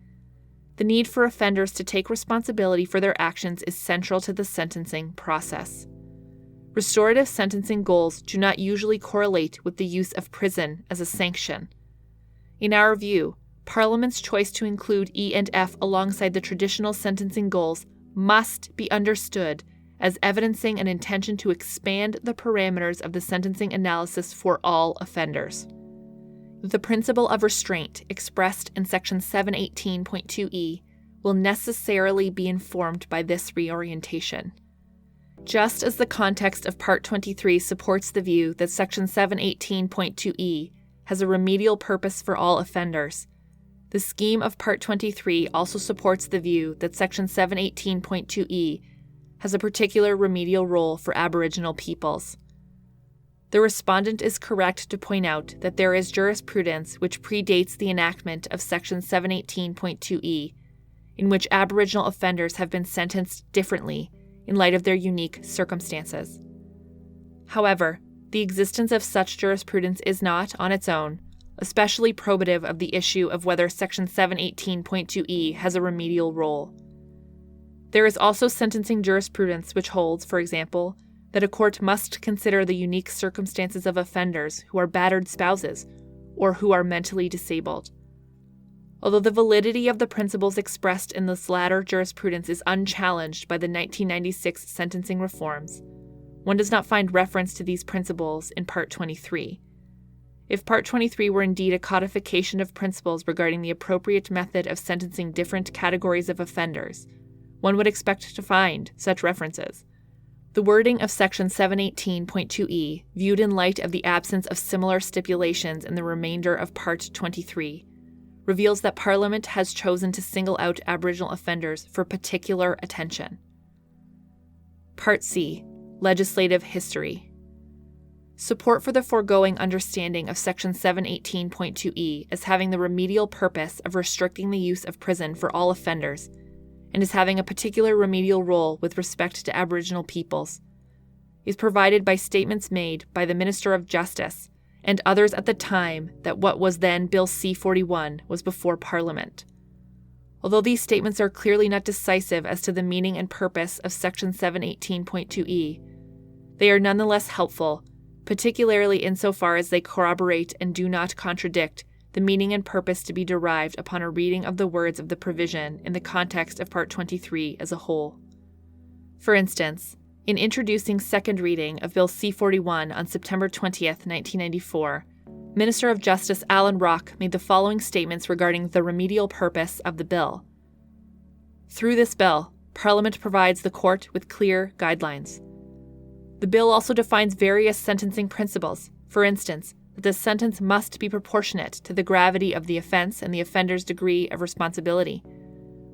[SPEAKER 1] The need for offenders to take responsibility for their actions is central to the sentencing process. Restorative sentencing goals do not usually correlate with the use of prison as a sanction. In our view, Parliament's choice to include E and F alongside the traditional sentencing goals must be understood as evidencing an intention to expand the parameters of the sentencing analysis for all offenders. The principle of restraint expressed in Section 718.2e will necessarily be informed by this reorientation. Just as the context of Part 23 supports the view that Section 718.2e has a remedial purpose for all offenders, the scheme of Part 23 also supports the view that Section 718.2e has a particular remedial role for Aboriginal peoples. The respondent is correct to point out that there is jurisprudence which predates the enactment of Section 718.2e, in which Aboriginal offenders have been sentenced differently in light of their unique circumstances. However, the existence of such jurisprudence is not, on its own, especially probative of the issue of whether Section 718.2e has a remedial role. There is also sentencing jurisprudence which holds, for example, that a court must consider the unique circumstances of offenders who are battered spouses or who are mentally disabled. Although the validity of the principles expressed in this latter jurisprudence is unchallenged by the 1996 sentencing reforms, one does not find reference to these principles in Part 23. If Part 23 were indeed a codification of principles regarding the appropriate method of sentencing different categories of offenders, one would expect to find such references. The wording of Section 718.2e, viewed in light of the absence of similar stipulations in the remainder of Part 23, reveals that Parliament has chosen to single out Aboriginal offenders for particular attention. Part C. Legislative History. Support for the foregoing understanding of Section 718.2e as having the remedial purpose of restricting the use of prison for all offenders, and as having a particular remedial role with respect to Aboriginal peoples, is provided by statements made by the Minister of Justice and others at the time that what was then Bill C-41 was before Parliament. Although these statements are clearly not decisive as to the meaning and purpose of Section 718.2e, they are nonetheless helpful, particularly insofar as they corroborate and do not contradict the meaning and purpose to be derived upon a reading of the words of the provision in the context of Part 23 as a whole. For instance, in introducing second reading of Bill C-41 on September 20th, 1994, Minister of Justice Alan Rock made the following statements regarding the remedial purpose of the bill. Through this bill, Parliament provides the court with clear guidelines. The bill also defines various sentencing principles, for instance, that the sentence must be proportionate to the gravity of the offense and the offender's degree of responsibility.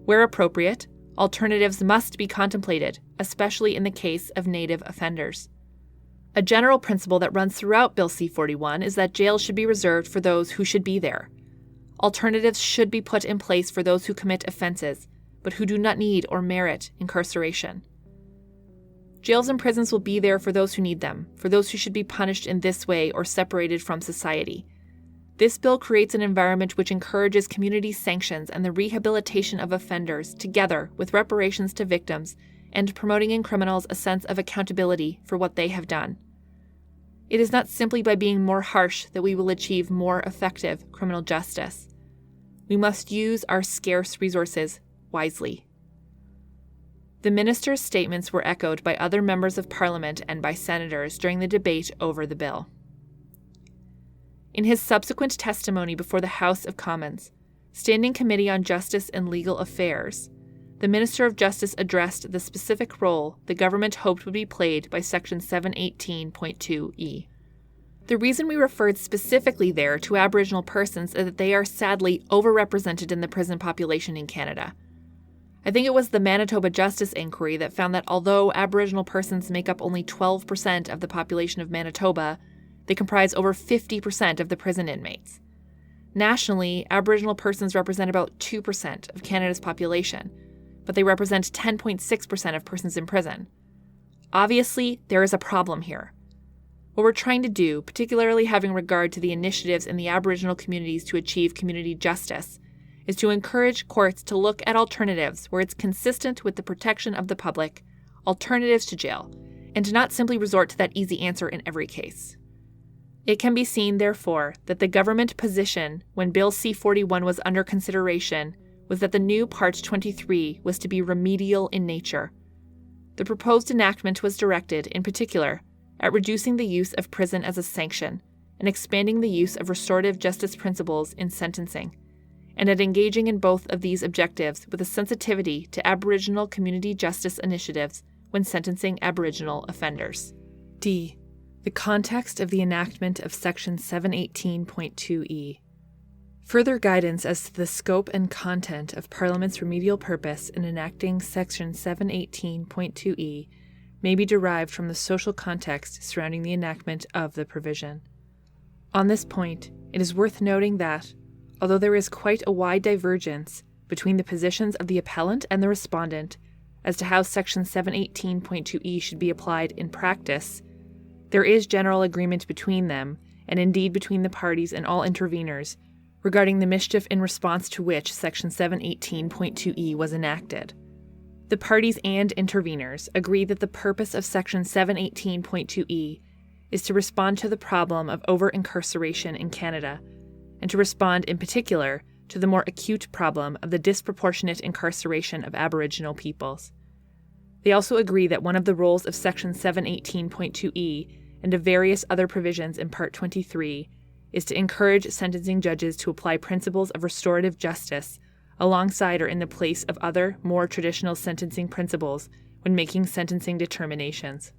[SPEAKER 1] Where appropriate, alternatives must be contemplated, especially in the case of native offenders. A general principle that runs throughout Bill C-41 is that jails should be reserved for those who should be there. Alternatives should be put in place for those who commit offenses, but who do not need or merit incarceration. Jails and prisons will be there for those who need them, for those who should be punished in this way or separated from society. This bill creates an environment which encourages community sanctions and the rehabilitation of offenders, together with reparations to victims and promoting in criminals a sense of accountability for what they have done. It is not simply by being more harsh that we will achieve more effective criminal justice. We must use our scarce resources wisely. The minister's statements were echoed by other members of Parliament and by senators during the debate over the bill. In his subsequent testimony before the House of Commons, Standing Committee on Justice and Legal Affairs, the Minister of Justice addressed the specific role the government hoped would be played by Section 718.2e. The reason we referred specifically there to Aboriginal persons is that they are sadly overrepresented in the prison population in Canada. I think it was the Manitoba Justice Inquiry that found that although Aboriginal persons make up only 12% of the population of Manitoba, they comprise over 50% of the prison inmates. Nationally, Aboriginal persons represent about 2% of Canada's population, but they represent 10.6% of persons in prison. Obviously, there is a problem here. What we're trying to do, particularly having regard to the initiatives in the Aboriginal communities to achieve community justice, is to encourage courts to look at alternatives where it's consistent with the protection of the public, alternatives to jail, and to not simply resort to that easy answer in every case. It can be seen, therefore, that the government position when Bill C-41 was under consideration was that the new Part 23 was to be remedial in nature. The proposed enactment was directed, in particular, at reducing the use of prison as a sanction and expanding the use of restorative justice principles in sentencing, and at engaging in both of these objectives with a sensitivity to Aboriginal community justice initiatives when sentencing Aboriginal offenders. D. The context of the enactment of Section 718.2e. Further guidance as to the scope and content of Parliament's remedial purpose in enacting Section 718.2e may be derived from the social context surrounding the enactment of the provision. On this point, it is worth noting that, although there is quite a wide divergence between the positions of the appellant and the respondent as to how Section 718.2e should be applied in practice, there is general agreement between them and indeed between the parties and all interveners, regarding the mischief in response to which Section 718.2e was enacted. The parties and interveners agree that the purpose of Section 718.2e is to respond to the problem of over-incarceration in Canada, and to respond in particular to the more acute problem of the disproportionate incarceration of Aboriginal peoples. They also agree that one of the roles of Section 718.2e and of various other provisions in Part 23 is to encourage sentencing judges to apply principles of restorative justice alongside or in the place of other, more traditional sentencing principles when making sentencing determinations.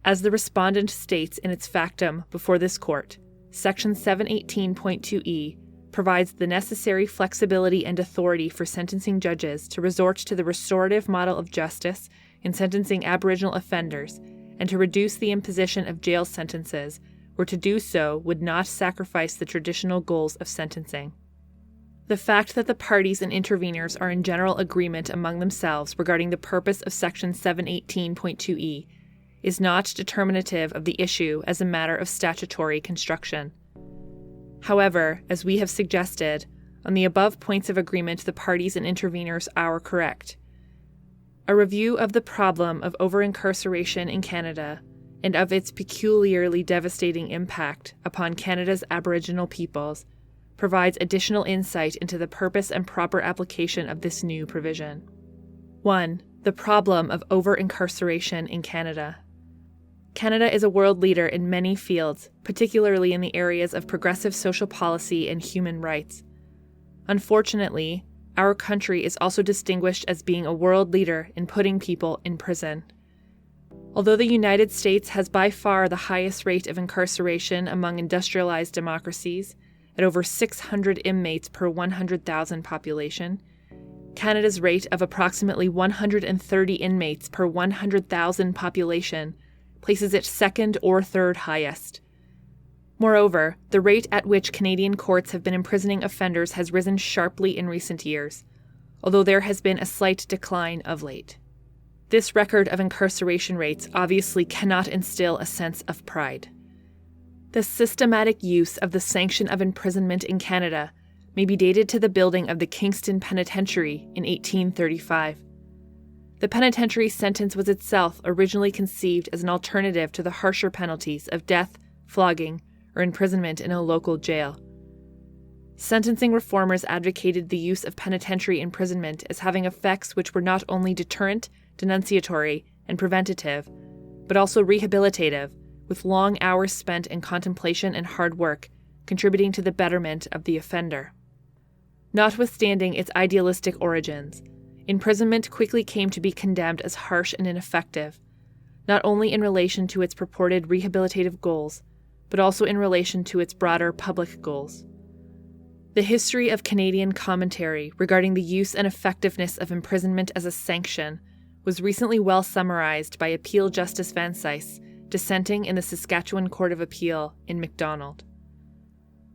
[SPEAKER 1] As the respondent states in its factum before this court, Section 718.2e provides the necessary flexibility and authority for sentencing judges to resort to the restorative model of justice in sentencing Aboriginal offenders and to reduce the imposition of jail sentences, where to do so would not sacrifice the traditional goals of sentencing. The fact that the parties and interveners are in general agreement among themselves regarding the purpose of Section 718.2e is not determinative of the issue as a matter of statutory construction. However, as we have suggested, on the above points of agreement the parties and interveners are correct. A review of the problem of over-incarceration in Canada and of its peculiarly devastating impact upon Canada's Aboriginal peoples provides additional insight into the purpose and proper application of this new provision. 1. The problem of over-incarceration in Canada. Canada is a world leader in many fields, particularly in the areas of progressive social policy and human rights. Unfortunately, our country is also distinguished as being a world leader in putting people in prison. Although the United States has by far the highest rate of incarceration among industrialized democracies, at over 600 inmates per 100,000 population, Canada's rate of approximately 130 inmates per 100,000 population places it second or third highest. Moreover, the rate at which Canadian courts have been imprisoning offenders has risen sharply in recent years, although there has been a slight decline of late. This record of incarceration rates obviously cannot instill a sense of pride. The systematic use of the sanction of imprisonment in Canada may be dated to the building of the Kingston Penitentiary in 1835. The penitentiary sentence was itself originally conceived as an alternative to the harsher penalties of death, flogging, or imprisonment in a local jail. Sentencing reformers advocated the use of penitentiary imprisonment as having effects which were not only deterrent, denunciatory, and preventative, but also rehabilitative, with long hours spent in contemplation and hard work, contributing to the betterment of the offender. Notwithstanding its idealistic origins, imprisonment quickly came to be condemned as harsh and ineffective, not only in relation to its purported rehabilitative goals, but also in relation to its broader public goals. The history of Canadian commentary regarding the use and effectiveness of imprisonment as a sanction was recently well summarized by Appeal Justice Van Cise, dissenting in the Saskatchewan Court of Appeal in MacDonald.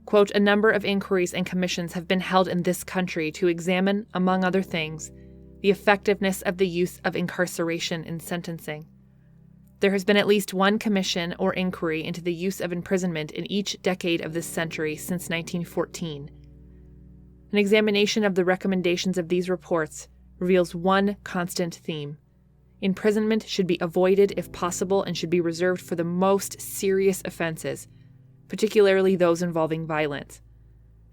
[SPEAKER 1] Quote, "A number of inquiries and commissions have been held in this country to examine, among other things, the effectiveness of the use of incarceration in sentencing. There has been at least one commission or inquiry into the use of imprisonment in each decade of this century since 1914. An examination of the recommendations of these reports reveals one constant theme. Imprisonment should be avoided if possible and should be reserved for the most serious offenses, particularly those involving violence.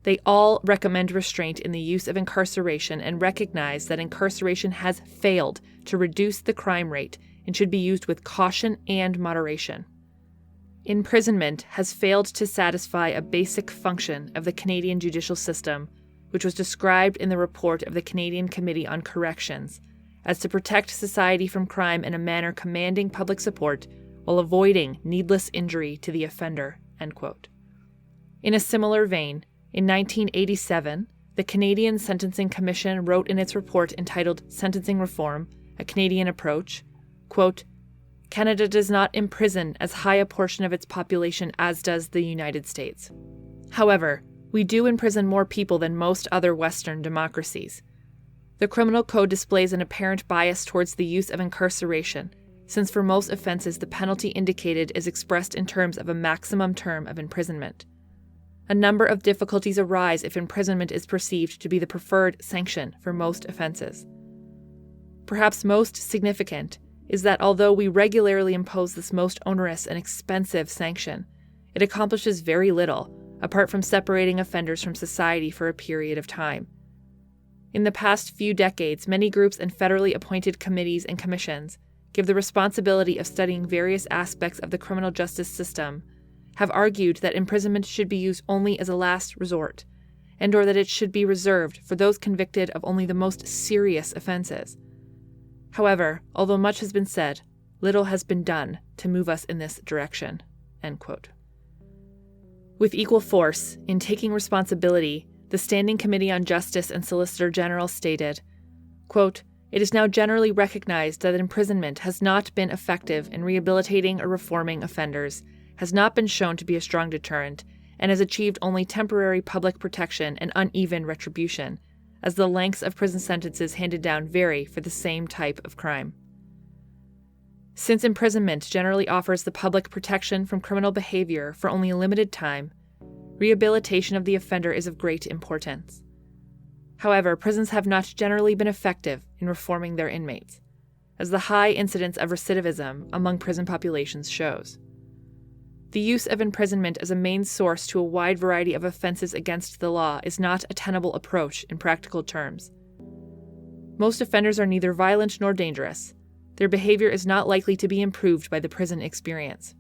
[SPEAKER 1] They all recommend restraint in the use of incarceration and recognize that incarceration has failed to reduce the crime rate and should be used with caution and moderation. Imprisonment has failed to satisfy a basic function of the Canadian judicial system, which was described in the report of the Canadian Committee on Corrections, as to protect society from crime in a manner commanding public support while avoiding needless injury to the offender." End quote. In a similar vein, in 1987, the Canadian Sentencing Commission wrote in its report entitled Sentencing Reform, A Canadian Approach, quote, "Canada does not imprison as high a portion of its population as does the United States. However, we do imprison more people than most other Western democracies. The criminal code displays an apparent bias towards the use of incarceration, since for most offenses the penalty indicated is expressed in terms of a maximum term of imprisonment. A number of difficulties arise if imprisonment is perceived to be the preferred sanction for most offenses. Perhaps most significant is that although we regularly impose this most onerous and expensive sanction, it accomplishes very little, apart from separating offenders from society for a period of time. In the past few decades, many groups and federally appointed committees and commissions give the responsibility of studying various aspects of the criminal justice system, have argued that imprisonment should be used only as a last resort, and or that it should be reserved for those convicted of only the most serious offenses. However, although much has been said, little has been done to move us in this direction." End quote. With equal force, in taking responsibility, the Standing Committee on Justice and Solicitor General stated, quote, "It is now generally recognized that imprisonment has not been effective in rehabilitating or reforming offenders, has not been shown to be a strong deterrent, and has achieved only temporary public protection and uneven retribution, as the lengths of prison sentences handed down vary for the same type of crime. Since imprisonment generally offers the public protection from criminal behavior for only a limited time, rehabilitation of the offender is of great importance. However, prisons have not generally been effective in reforming their inmates, as the high incidence of recidivism among prison populations shows. The use of imprisonment as a main source to a wide variety of offenses against the law is not a tenable approach in practical terms. Most offenders are neither violent nor dangerous. Their behavior is not likely to be improved by the prison experience.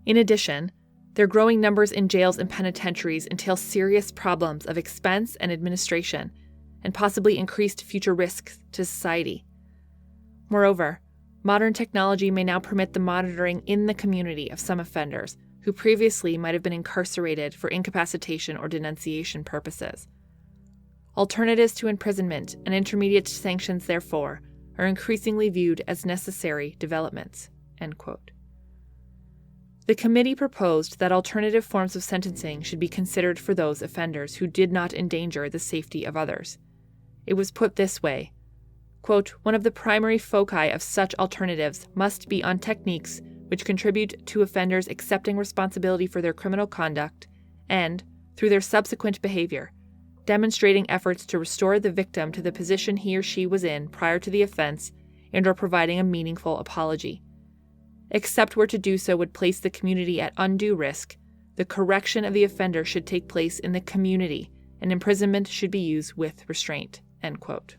[SPEAKER 1] In addition, their growing numbers in jails and penitentiaries entail serious problems of expense and administration, and possibly increased future risks to society. Moreover, modern technology may now permit the monitoring in the community of some offenders who previously might have been incarcerated for incapacitation or denunciation purposes. Alternatives to imprisonment and intermediate sanctions, therefore, are increasingly viewed as necessary developments." End quote. The committee proposed that alternative forms of sentencing should be considered for those offenders who did not endanger the safety of others. It was put this way, quote, "One of the primary foci of such alternatives must be on techniques which contribute to offenders accepting responsibility for their criminal conduct and, through their subsequent behavior, demonstrating efforts to restore the victim to the position he or she was in prior to the offense and or providing a meaningful apology. Except where to do so would place the community at undue risk, the correction of the offender should take place in the community, and imprisonment should be used with restraint." End quote.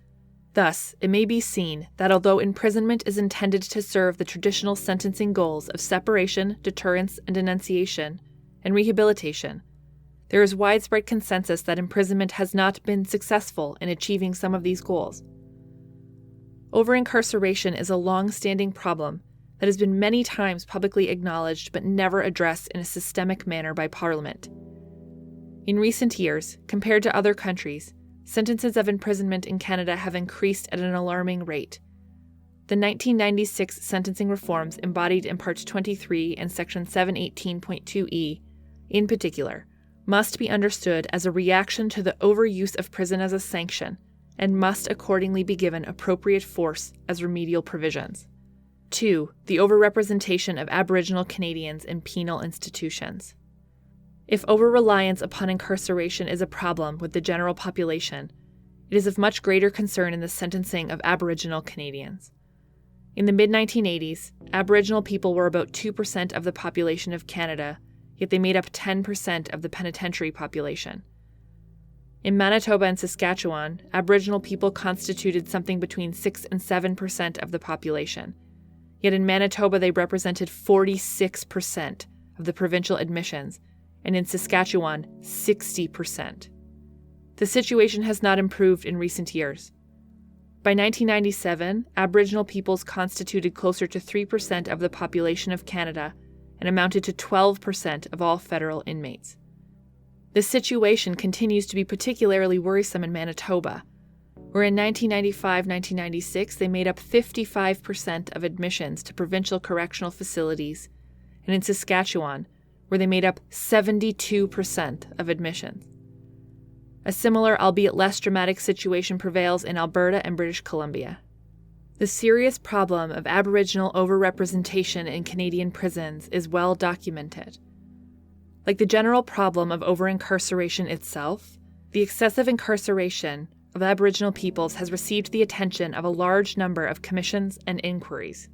[SPEAKER 1] Thus, it may be seen that although imprisonment is intended to serve the traditional sentencing goals of separation, deterrence, and denunciation, and rehabilitation, there is widespread consensus that imprisonment has not been successful in achieving some of these goals. Over-incarceration is a long-standing problem that has been many times publicly acknowledged but never addressed in a systemic manner by Parliament. In recent years, compared to other countries, sentences of imprisonment in Canada have increased at an alarming rate. The 1996 sentencing reforms embodied in Part 23 and Section 718.2e, in particular, must be understood as a reaction to the overuse of prison as a sanction and must accordingly be given appropriate force as remedial provisions. 2. The overrepresentation of Aboriginal Canadians in penal institutions. If over-reliance upon incarceration is a problem with the general population, it is of much greater concern in the sentencing of Aboriginal Canadians. In the mid-1980s, Aboriginal people were about 2% of the population of Canada, yet they made up 10% of the penitentiary population. In Manitoba and Saskatchewan, Aboriginal people constituted something between 6 and 7% of the population. Yet in Manitoba, they represented 46% of the provincial admissions, and in Saskatchewan, 60%. The situation has not improved in recent years. By 1997, Aboriginal peoples constituted closer to 3% of the population of Canada and amounted to 12% of all federal inmates. This situation continues to be particularly worrisome in Manitoba, where in 1995-1996 they made up 55% of admissions to provincial correctional facilities, and in Saskatchewan, where they made up 72% of admissions. A similar, albeit less dramatic, situation prevails in Alberta and British Columbia. The serious problem of Aboriginal overrepresentation in Canadian prisons is well documented. Like the general problem of over-incarceration itself, the excessive incarceration of Aboriginal peoples has received the attention of a large number of commissions and inquiries.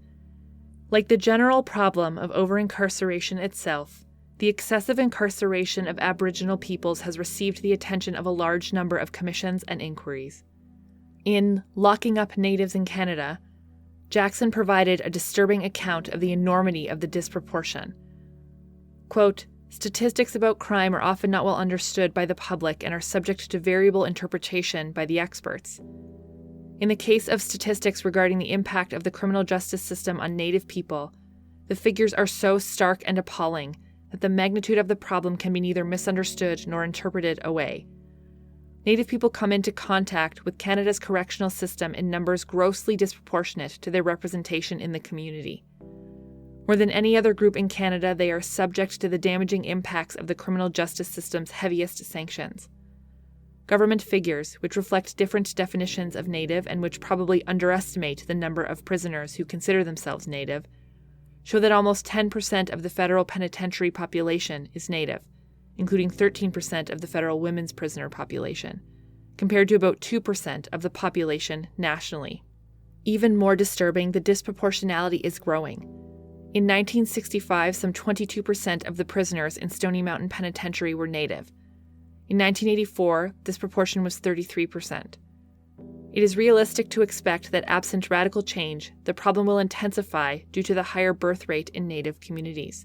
[SPEAKER 1] Like the general problem of over-incarceration itself, the excessive incarceration of Aboriginal peoples has received the attention of a large number of commissions and inquiries. In Locking Up Natives in Canada, Jackson provided a disturbing account of the enormity of the disproportion. Quote, "Statistics about crime are often not well understood by the public and are subject to variable interpretation by the experts. In the case of statistics regarding the impact of the criminal justice system on Native people, the figures are so stark and appalling that the magnitude of the problem can be neither misunderstood nor interpreted away. Native people come into contact with Canada's correctional system in numbers grossly disproportionate to their representation in the community. More than any other group in Canada, they are subject to the damaging impacts of the criminal justice system's heaviest sanctions. Government figures, which reflect different definitions of Native and which probably underestimate the number of prisoners who consider themselves Native, show that almost 10% of the federal penitentiary population is Native, including 13% of the federal women's prisoner population, compared to about 2% of the population nationally. Even more disturbing, the disproportionality is growing. In 1965, some 22% of the prisoners in Stony Mountain Penitentiary were Native. In 1984, this proportion was 33%. It is realistic to expect that absent radical change, the problem will intensify due to the higher birth rate in Native communities.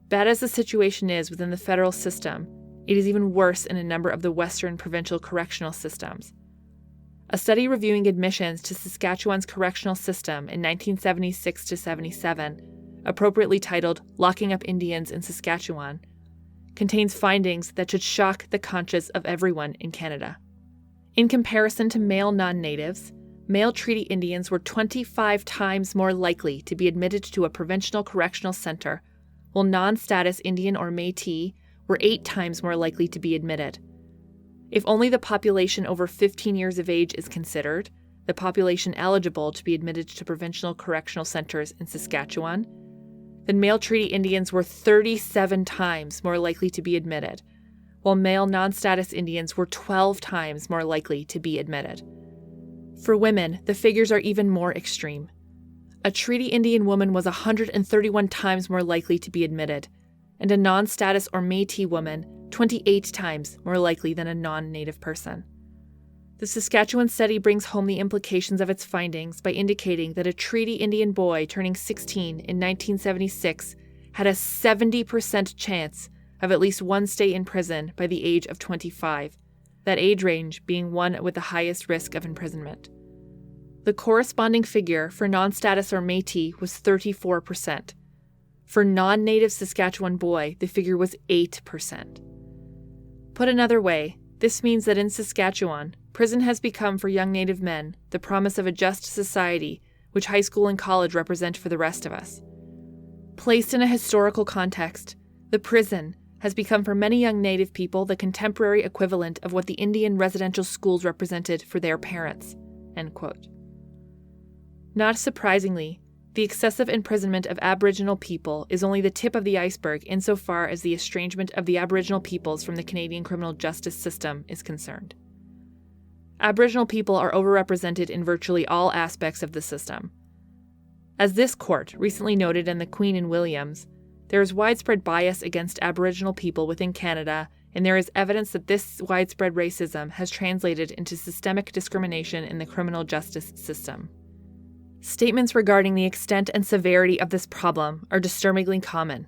[SPEAKER 1] Bad as the situation is within the federal system, it is even worse in a number of the Western provincial correctional systems. A study reviewing admissions to Saskatchewan's correctional system in 1976-77, appropriately titled Locking Up Indians in Saskatchewan, contains findings that should shock the conscience of everyone in Canada. In comparison to male non-natives, male treaty Indians were 25 times more likely to be admitted to a provincial correctional centre, while non-status Indian or Métis were 8 times more likely to be admitted. If only the population over 15 years of age is considered, the population eligible to be admitted to provincial correctional centres in Saskatchewan, then male treaty Indians were 37 times more likely to be admitted, while male non-status Indians were 12 times more likely to be admitted. For women, the figures are even more extreme. A treaty Indian woman was 131 times more likely to be admitted, and a non-status or Métis woman 28 times more likely than a non-native person. The Saskatchewan study brings home the implications of its findings by indicating that a treaty Indian boy turning 16 in 1976 had a 70% chance of at least one stay in prison by the age of 25, that age range being one with the highest risk of imprisonment. The corresponding figure for non-status or Métis was 34%. For non-native Saskatchewan boy, the figure was 8%. Put another way, this means that in Saskatchewan, prison has become for young Native men the promise of a just society which high school and college represent for the rest of us. Placed in a historical context, the prison has become for many young Native people the contemporary equivalent of what the Indian residential schools represented for their parents." End quote. Not surprisingly, the excessive imprisonment of Aboriginal people is only the tip of the iceberg insofar as the estrangement of the Aboriginal peoples from the Canadian criminal justice system is concerned. Aboriginal people are overrepresented in virtually all aspects of the system. As this court recently noted in the Queen and Williams, there is widespread bias against Aboriginal people within Canada, and there is evidence that this widespread racism has translated into systemic discrimination in the criminal justice system. Statements regarding the extent and severity of this problem are disturbingly common.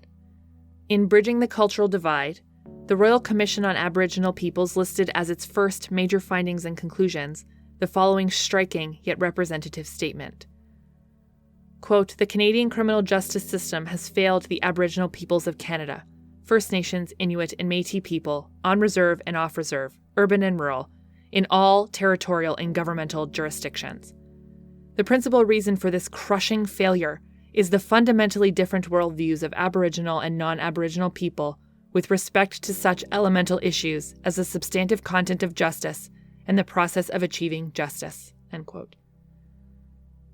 [SPEAKER 1] In Bridging the Cultural Divide, the Royal Commission on Aboriginal Peoples listed as its first major findings and conclusions the following striking yet representative statement. Quote, "The Canadian criminal justice system has failed the Aboriginal peoples of Canada, First Nations, Inuit, and Métis people, on reserve and off reserve, urban and rural, in all territorial and governmental jurisdictions. The principal reason for this crushing failure is the fundamentally different worldviews of Aboriginal and non-Aboriginal people with respect to such elemental issues as the substantive content of justice and the process of achieving justice." End quote.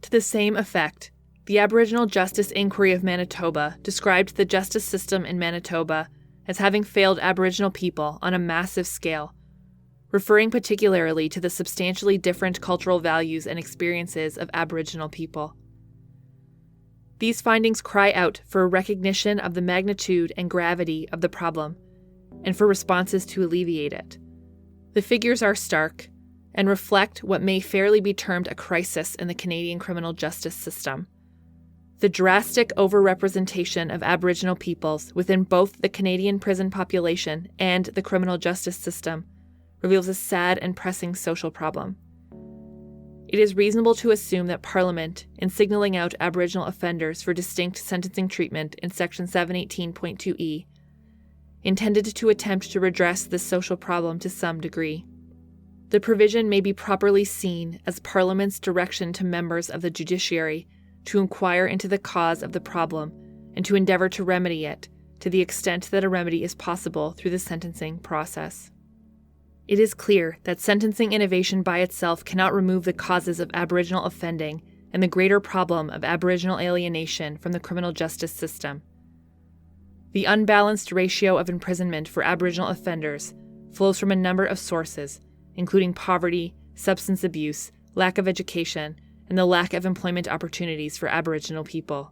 [SPEAKER 1] To the same effect, the Aboriginal Justice Inquiry of Manitoba described the justice system in Manitoba as having failed Aboriginal people on a massive scale, referring particularly to the substantially different cultural values and experiences of Aboriginal people. These findings cry out for a recognition of the magnitude and gravity of the problem, and for responses to alleviate it. The figures are stark and reflect what may fairly be termed a crisis in the Canadian criminal justice system. The drastic overrepresentation of Aboriginal peoples within both the Canadian prison population and the criminal justice system reveals a sad and pressing social problem. It is reasonable to assume that Parliament, in signalling out Aboriginal offenders for distinct sentencing treatment in Section 718.2e, intended to attempt to redress this social problem to some degree. The provision may be properly seen as Parliament's direction to members of the judiciary to inquire into the cause of the problem and to endeavour to remedy it to the extent that a remedy is possible through the sentencing process. It is clear that sentencing innovation by itself cannot remove the causes of Aboriginal offending and the greater problem of Aboriginal alienation from the criminal justice system. The unbalanced ratio of imprisonment for Aboriginal offenders flows from a number of sources, including poverty, substance abuse, lack of education, and the lack of employment opportunities for Aboriginal people.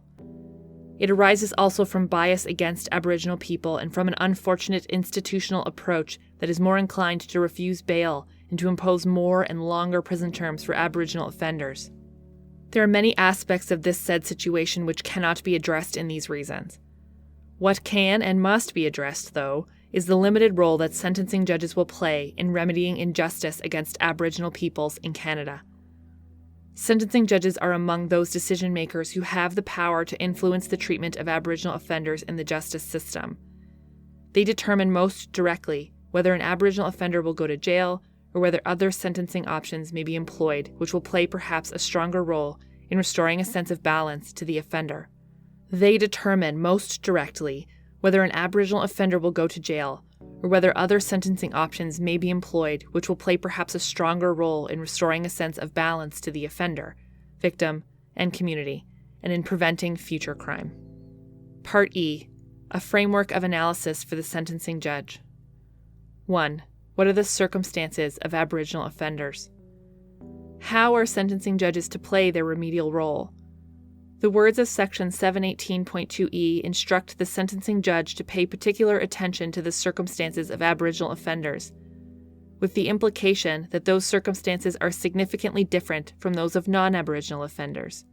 [SPEAKER 1] It arises also from bias against Aboriginal people and from an unfortunate institutional approach that is more inclined to refuse bail and to impose more and longer prison terms for Aboriginal offenders. There are many aspects of this said situation which cannot be addressed in these reasons. What can and must be addressed, though, is the limited role that sentencing judges will play in remedying injustice against Aboriginal peoples in Canada. Sentencing judges are among those decision-makers who have the power to influence the treatment of Aboriginal offenders in the justice system. They determine most directly whether an Aboriginal offender will go to jail or whether other sentencing options may be employed, which will play perhaps a stronger role in restoring a sense of balance to the offender. They determine most directly whether an Aboriginal offender will go to jail or whether other sentencing options may be employed, which will play perhaps a stronger role in restoring a sense of balance to the offender, victim, and community, and in preventing future crime. Part E. A framework of analysis for the sentencing judge. 1. What are the circumstances of Aboriginal offenders? How are sentencing judges to play their remedial role? The words of Section 718.2e instruct the sentencing judge to pay particular attention to the circumstances of Aboriginal offenders, with the implication that those circumstances are significantly different from those of non-Aboriginal offenders.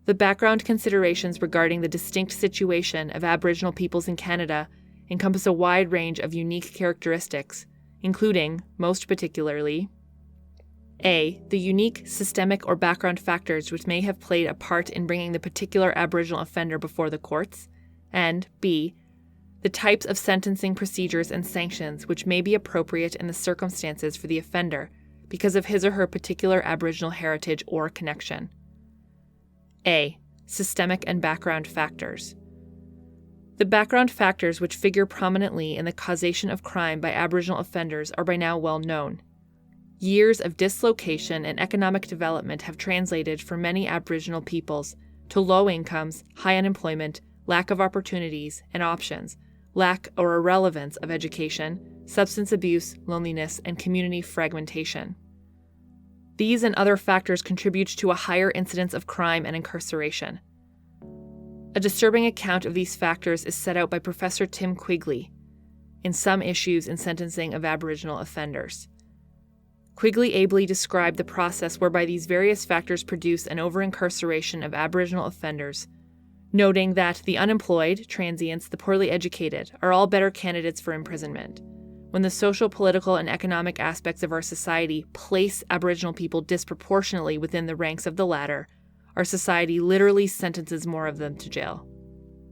[SPEAKER 1] The background considerations regarding the distinct situation of Aboriginal peoples in Canada encompass a wide range of unique characteristics, including, most particularly, A. The unique systemic or background factors which may have played a part in bringing the particular Aboriginal offender before the courts, and B. The types of sentencing procedures and sanctions which may be appropriate in the circumstances for the offender because of his or her particular Aboriginal heritage or connection. A. Systemic and background factors. The background factors which figure prominently in the causation of crime by Aboriginal offenders are by now well known. Years of dislocation and economic development have translated for many Aboriginal peoples to low incomes, high unemployment, lack of opportunities and options, lack or irrelevance of education, substance abuse, loneliness, and community fragmentation. These and other factors contribute to a higher incidence of crime and incarceration. A disturbing account of these factors is set out by Professor Tim Quigley in Some Issues in Sentencing of Aboriginal Offenders. Quigley ably described the process whereby these various factors produce an over-incarceration of Aboriginal offenders, noting that the unemployed, transients, the poorly educated are all better candidates for imprisonment. When the social, political, and economic aspects of our society place Aboriginal people disproportionately within the ranks of the latter, our society literally sentences more of them to jail.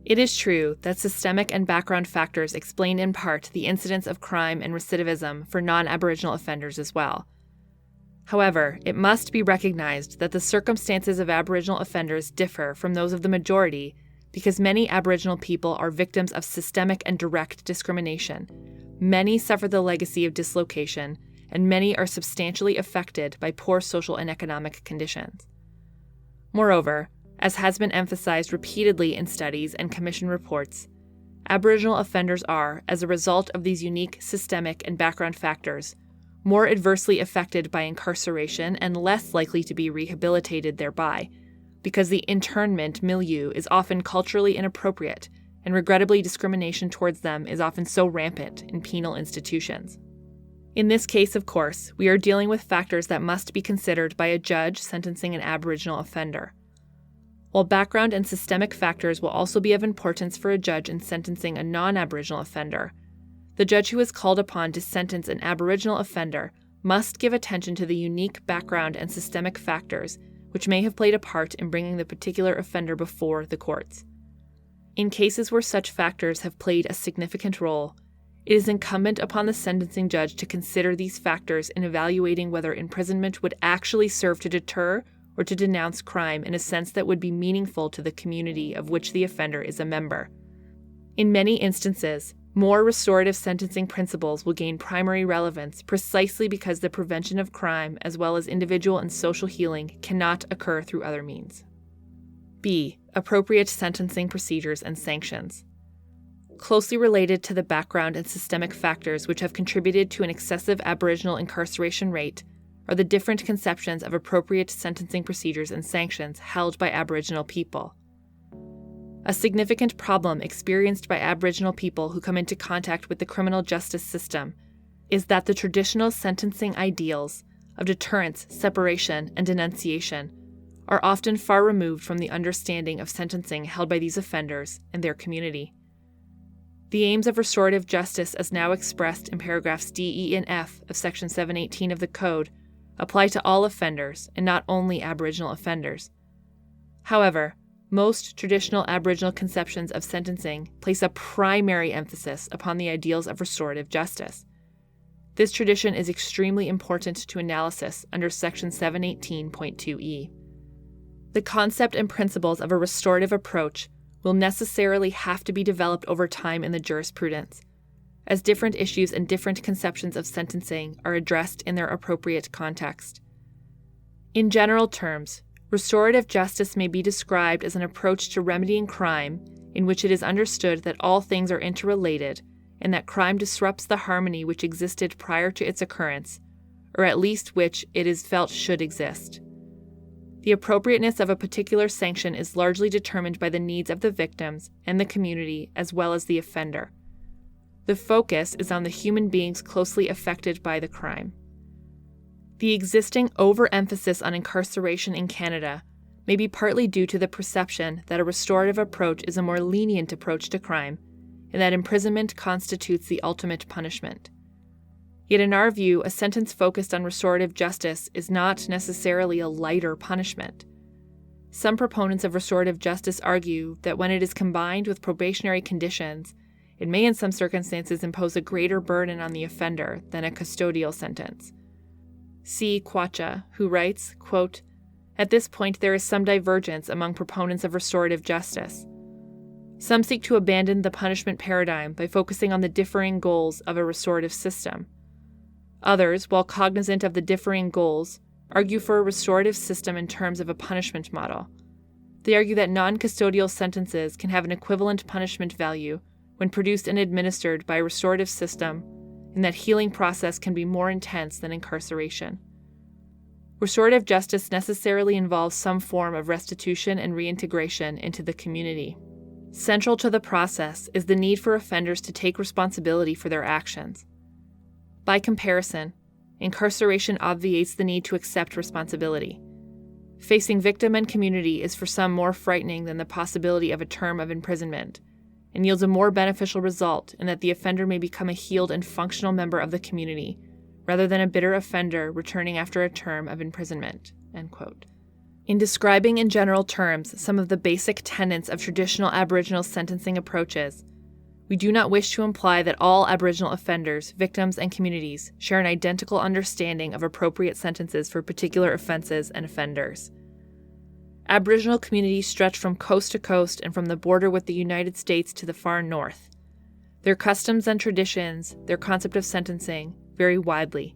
[SPEAKER 1] It is true that systemic and background factors explain in part the incidence of crime and recidivism for non-Aboriginal offenders as well. However, it must be recognized that the circumstances of Aboriginal offenders differ from those of the majority because many Aboriginal people are victims of systemic and direct discrimination. Many suffer the legacy of dislocation, and many are substantially affected by poor social and economic conditions. Moreover, as has been emphasized repeatedly in studies and commission reports, Aboriginal offenders are, as a result of these unique systemic and background factors, more adversely affected by incarceration and less likely to be rehabilitated thereby, because the internment milieu is often culturally inappropriate, and regrettably discrimination towards them is often so rampant in penal institutions. In this case, of course, we are dealing with factors that must be considered by a judge sentencing an Aboriginal offender. While background and systemic factors will also be of importance for a judge in sentencing a non-Aboriginal offender, the judge who is called upon to sentence an Aboriginal offender must give attention to the unique background and systemic factors which may have played a part in bringing the particular offender before the courts. In cases where such factors have played a significant role, it is incumbent upon the sentencing judge to consider these factors in evaluating whether imprisonment would actually serve to deter or to denounce crime in a sense that would be meaningful to the community of which the offender is a member. In many instances, more restorative sentencing principles will gain primary relevance precisely because the prevention of crime as well as individual and social healing cannot occur through other means. B. Appropriate sentencing procedures and sanctions. Closely related to the background and systemic factors which have contributed to an excessive Aboriginal incarceration rate are the different conceptions of appropriate sentencing procedures and sanctions held by Aboriginal people. A significant problem experienced by Aboriginal people who come into contact with the criminal justice system is that the traditional sentencing ideals of deterrence, separation, and denunciation are often far removed from the understanding of sentencing held by these offenders and their community. The aims of restorative justice as now expressed in paragraphs D, E, and F of Section 718 of the Code apply to all offenders and not only Aboriginal offenders. However, most traditional Aboriginal conceptions of sentencing place a primary emphasis upon the ideals of restorative justice. This tradition is extremely important to analysis under Section 718.2e. The concept and principles of a restorative approach will necessarily have to be developed over time in the jurisprudence, as different issues and different conceptions of sentencing are addressed in their appropriate context. In general terms, restorative justice may be described as an approach to remedying crime in which it is understood that all things are interrelated and that crime disrupts the harmony which existed prior to its occurrence, or at least which it is felt should exist. The appropriateness of a particular sanction is largely determined by the needs of the victims and the community as well as the offender. The focus is on the human beings closely affected by the crime. The existing overemphasis on incarceration in Canada may be partly due to the perception that a restorative approach is a more lenient approach to crime and that imprisonment constitutes the ultimate punishment. Yet in our view, a sentence focused on restorative justice is not necessarily a lighter punishment. Some proponents of restorative justice argue that when it is combined with probationary conditions, it may in some circumstances impose a greater burden on the offender than a custodial sentence. C. Quacha, who writes, quote, "At this point there is some divergence among proponents of restorative justice. Some seek to abandon the punishment paradigm by focusing on the differing goals of a restorative system. Others, while cognizant of the differing goals, argue for a restorative system in terms of a punishment model. They argue that non-custodial sentences can have an equivalent punishment value when produced and administered by a restorative system, and that healing process can be more intense than incarceration. Restorative justice necessarily involves some form of restitution and reintegration into the community. Central to the process is the need for offenders to take responsibility for their actions. By comparison, incarceration obviates the need to accept responsibility. Facing victim and community is for some more frightening than the possibility of a term of imprisonment, and yields a more beneficial result in that the offender may become a healed and functional member of the community, rather than a bitter offender returning after a term of imprisonment." End quote. In describing in general terms some of the basic tenets of traditional Aboriginal sentencing approaches, we do not wish to imply that all Aboriginal offenders, victims, and communities share an identical understanding of appropriate sentences for particular offenses and offenders. Aboriginal communities stretch from coast to coast and from the border with the United States to the far north. Their customs and traditions, their concept of sentencing, vary widely.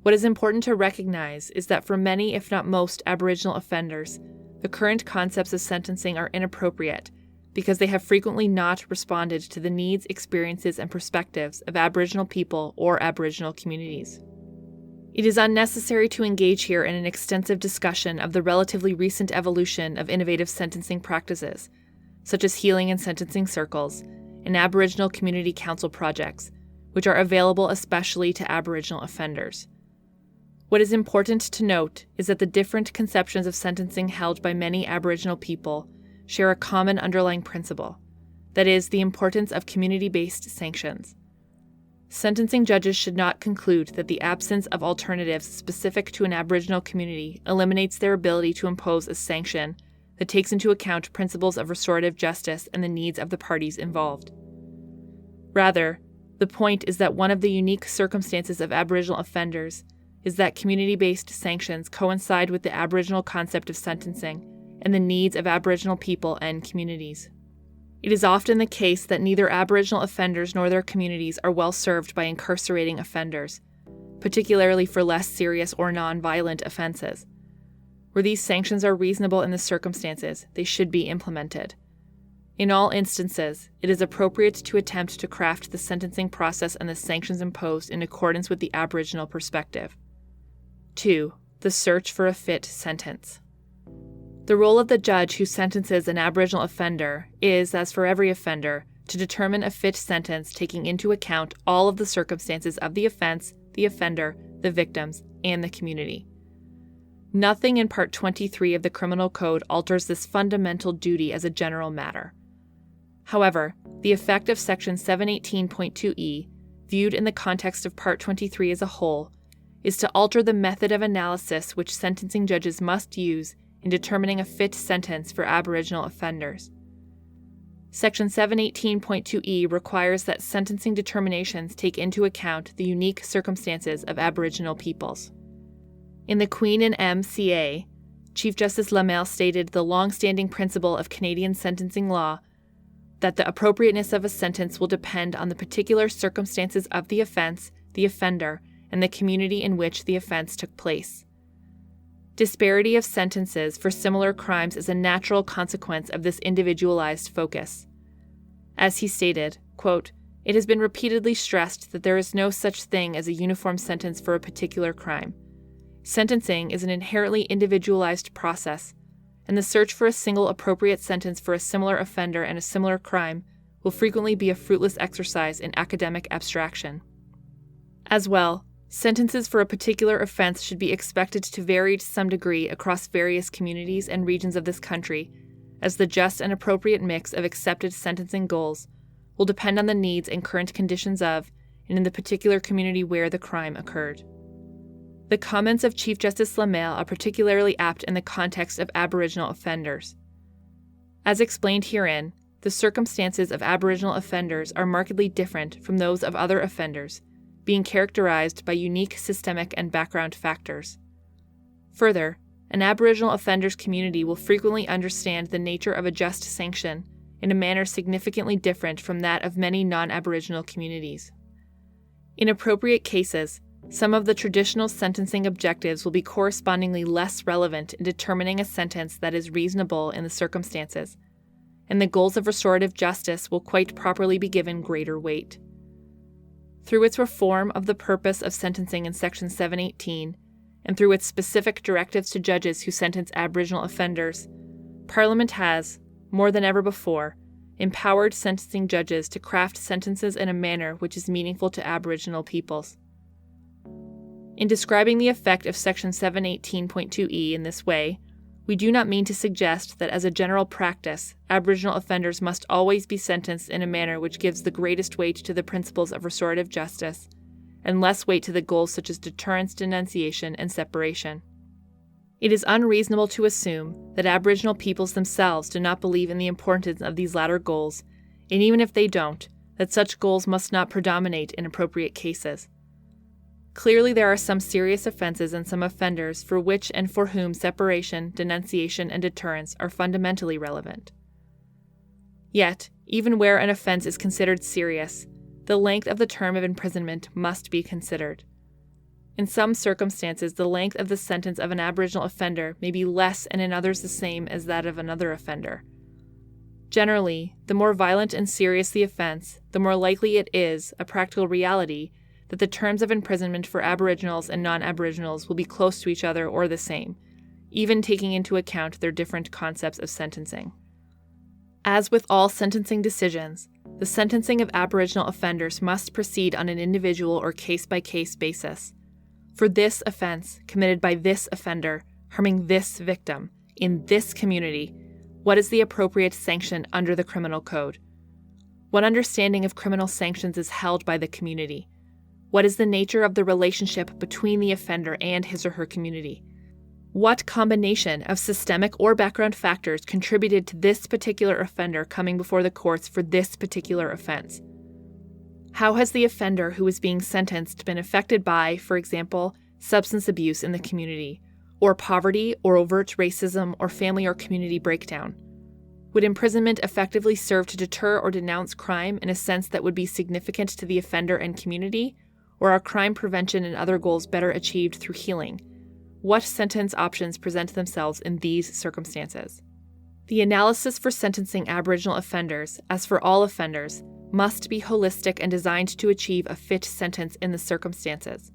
[SPEAKER 1] What is important to recognize is that for many, if not most, Aboriginal offenders, the current concepts of sentencing are inappropriate because they have frequently not responded to the needs, experiences, and perspectives of Aboriginal people or Aboriginal communities. It is unnecessary to engage here in an extensive discussion of the relatively recent evolution of innovative sentencing practices, such as healing and sentencing circles, and Aboriginal community council projects, which are available especially to Aboriginal offenders. What is important to note is that the different conceptions of sentencing held by many Aboriginal people share a common underlying principle, that is, the importance of community-based sanctions. Sentencing judges should not conclude that the absence of alternatives specific to an Aboriginal community eliminates their ability to impose a sanction that takes into account principles of restorative justice and the needs of the parties involved. Rather, the point is that one of the unique circumstances of Aboriginal offenders is that community-based sanctions coincide with the Aboriginal concept of sentencing and the needs of Aboriginal people and communities. It is often the case that neither Aboriginal offenders nor their communities are well served by incarcerating offenders, particularly for less serious or non-violent offenses. Where these sanctions are reasonable in the circumstances, they should be implemented. In all instances, it is appropriate to attempt to craft the sentencing process and the sanctions imposed in accordance with the Aboriginal perspective. 2. The search for a fit sentence. The role of the judge who sentences an Aboriginal offender is, as for every offender, to determine a fit sentence taking into account all of the circumstances of the offense, the offender, the victims, and the community. Nothing in Part 23 of the Criminal Code alters this fundamental duty as a general matter. However, the effect of Section 718.2e, viewed in the context of Part 23 as a whole, is to alter the method of analysis which sentencing judges must use in determining a fit sentence for Aboriginal offenders. Section 718.2e requires that sentencing determinations take into account the unique circumstances of Aboriginal peoples. In the Queen and M.C.A., Chief Justice Lamel stated the long-standing principle of Canadian sentencing law that the appropriateness of a sentence will depend on the particular circumstances of the offense, the offender, and the community in which the offense took place. Disparity of sentences for similar crimes is a natural consequence of this individualized focus. As he stated, quote, "It has been repeatedly stressed that there is no such thing as a uniform sentence for a particular crime. Sentencing is an inherently individualized process, and the search for a single appropriate sentence for a similar offender and a similar crime will frequently be a fruitless exercise in academic abstraction. As well, sentences for a particular offense should be expected to vary to some degree across various communities and regions of this country, as the just and appropriate mix of accepted sentencing goals will depend on the needs and current conditions of, and in the particular community where the crime occurred." The comments of Chief Justice Lamel are particularly apt in the context of Aboriginal offenders. As explained herein, the circumstances of Aboriginal offenders are markedly different from those of other offenders, being characterized by unique systemic and background factors. Further, an Aboriginal offenders community will frequently understand the nature of a just sanction in a manner significantly different from that of many non-Aboriginal communities. In appropriate cases, some of the traditional sentencing objectives will be correspondingly less relevant in determining a sentence that is reasonable in the circumstances, and the goals of restorative justice will quite properly be given greater weight. Through its reform of the purpose of sentencing in Section 718, and through its specific directives to judges who sentence Aboriginal offenders, Parliament has, more than ever before, empowered sentencing judges to craft sentences in a manner which is meaningful to Aboriginal peoples. In describing the effect of Section 718.2e in this way, we do not mean to suggest that as a general practice, Aboriginal offenders must always be sentenced in a manner which gives the greatest weight to the principles of restorative justice, and less weight to the goals such as deterrence, denunciation, and separation. It is unreasonable to assume that Aboriginal peoples themselves do not believe in the importance of these latter goals, and even if they don't, that such goals must not predominate in appropriate cases. Clearly, there are some serious offenses and some offenders for which and for whom separation, denunciation, and deterrence are fundamentally relevant. Yet, even where an offense is considered serious, the length of the term of imprisonment must be considered. In some circumstances, the length of the sentence of an Aboriginal offender may be less and in others the same as that of another offender. Generally, the more violent and serious the offence, the more likely it is, a practical reality, that the terms of imprisonment for Aboriginals and non-Aboriginals will be close to each other or the same, even taking into account their different concepts of sentencing. As with all sentencing decisions, the sentencing of Aboriginal offenders must proceed on an individual or case-by-case basis. For this offence, committed by this offender, harming this victim, in this community, what is the appropriate sanction under the criminal code? What understanding of criminal sanctions is held by the community? What is the nature of the relationship between the offender and his or her community? What combination of systemic or background factors contributed to this particular offender coming before the courts for this particular offense? How has the offender who is being sentenced been affected by, for example, substance abuse in the community, or poverty or overt racism or family or community breakdown? Would imprisonment effectively serve to deter or denounce crime in a sense that would be significant to the offender and community, or are crime prevention and other goals better achieved through healing? What sentence options present themselves in these circumstances? The analysis for sentencing Aboriginal offenders, as for all offenders, must be holistic and designed to achieve a fit sentence in the circumstances.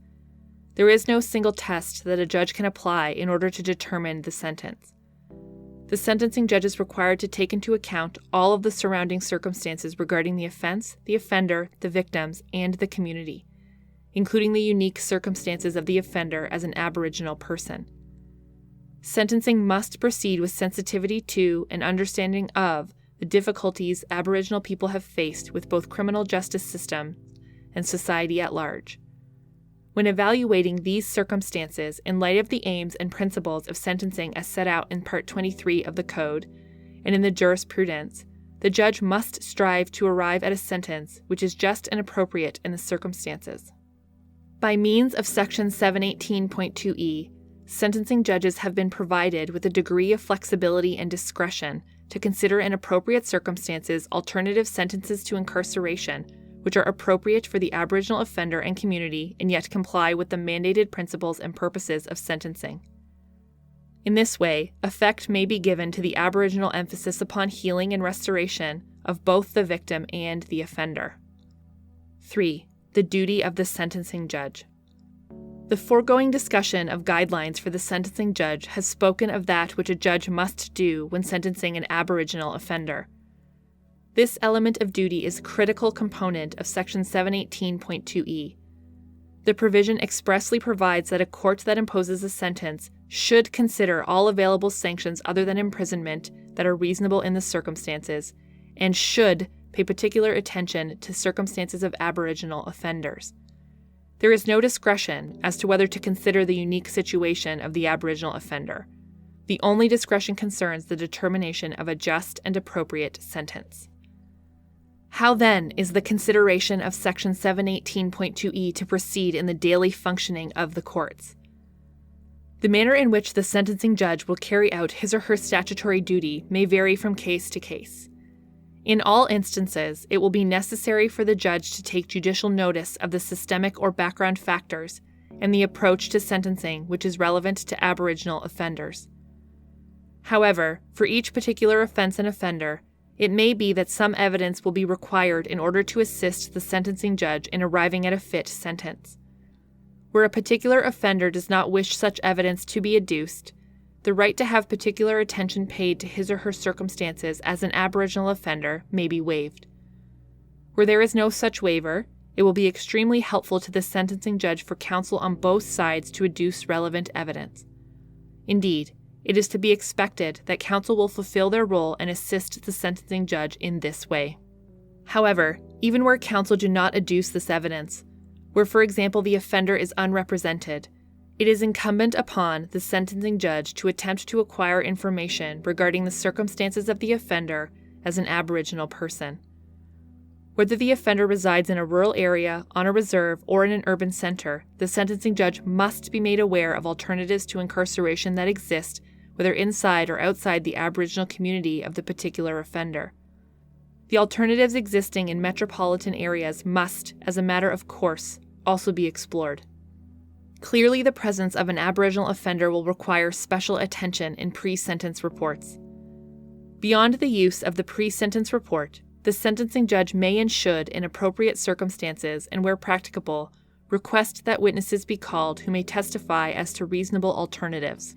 [SPEAKER 1] There is no single test that a judge can apply in order to determine the sentence. The sentencing judge is required to take into account all of the surrounding circumstances regarding the offense, the offender, the victims, and the community, including the unique circumstances of the offender as an Aboriginal person. Sentencing must proceed with sensitivity to and understanding of the difficulties Aboriginal people have faced with both criminal justice system and society at large. When evaluating these circumstances in light of the aims and principles of sentencing as set out in Part 23 of the Code and in the jurisprudence, the judge must strive to arrive at a sentence which is just and appropriate in the circumstances. By means of Section 718.2e, sentencing judges have been provided with a degree of flexibility and discretion to consider in appropriate circumstances alternative sentences to incarceration, which are appropriate for the Aboriginal offender and community and yet comply with the mandated principles and purposes of sentencing. In this way, effect may be given to the Aboriginal emphasis upon healing and restoration of both the victim and the offender. 3. The duty of the sentencing judge. The foregoing discussion of guidelines for the sentencing judge has spoken of that which a judge must do when sentencing an Aboriginal offender. This element of duty is a critical component of Section 718.2e. The provision expressly provides that a court that imposes a sentence should consider all available sanctions other than imprisonment that are reasonable in the circumstances, and should pay particular attention to circumstances of Aboriginal offenders. There is no discretion as to whether to consider the unique situation of the Aboriginal offender. The only discretion concerns the determination of a just and appropriate sentence. How then is the consideration of Section 718.2e to proceed in the daily functioning of the courts? The manner in which the sentencing judge will carry out his or her statutory duty may vary from case to case. In all instances, it will be necessary for the judge to take judicial notice of the systemic or background factors and the approach to sentencing which is relevant to Aboriginal offenders. However, for each particular offense and offender, it may be that some evidence will be required in order to assist the sentencing judge in arriving at a fit sentence. Where a particular offender does not wish such evidence to be adduced, the right to have particular attention paid to his or her circumstances as an Aboriginal offender may be waived. Where there is no such waiver, it will be extremely helpful to the sentencing judge for counsel on both sides to adduce relevant evidence. Indeed, it is to be expected that counsel will fulfill their role and assist the sentencing judge in this way. However, even where counsel do not adduce this evidence, where, for example, the offender is unrepresented, it is incumbent upon the sentencing judge to attempt to acquire information regarding the circumstances of the offender as an Aboriginal person. Whether the offender resides in a rural area, on a reserve, or in an urban center, the sentencing judge must be made aware of alternatives to incarceration that exist, whether inside or outside the Aboriginal community of the particular offender. The alternatives existing in metropolitan areas must, as a matter of course, also be explored. Clearly, the presence of an Aboriginal offender will require special attention in pre-sentence reports. Beyond the use of the pre-sentence report, the sentencing judge may and should, in appropriate circumstances and where practicable, request that witnesses be called who may testify as to reasonable alternatives.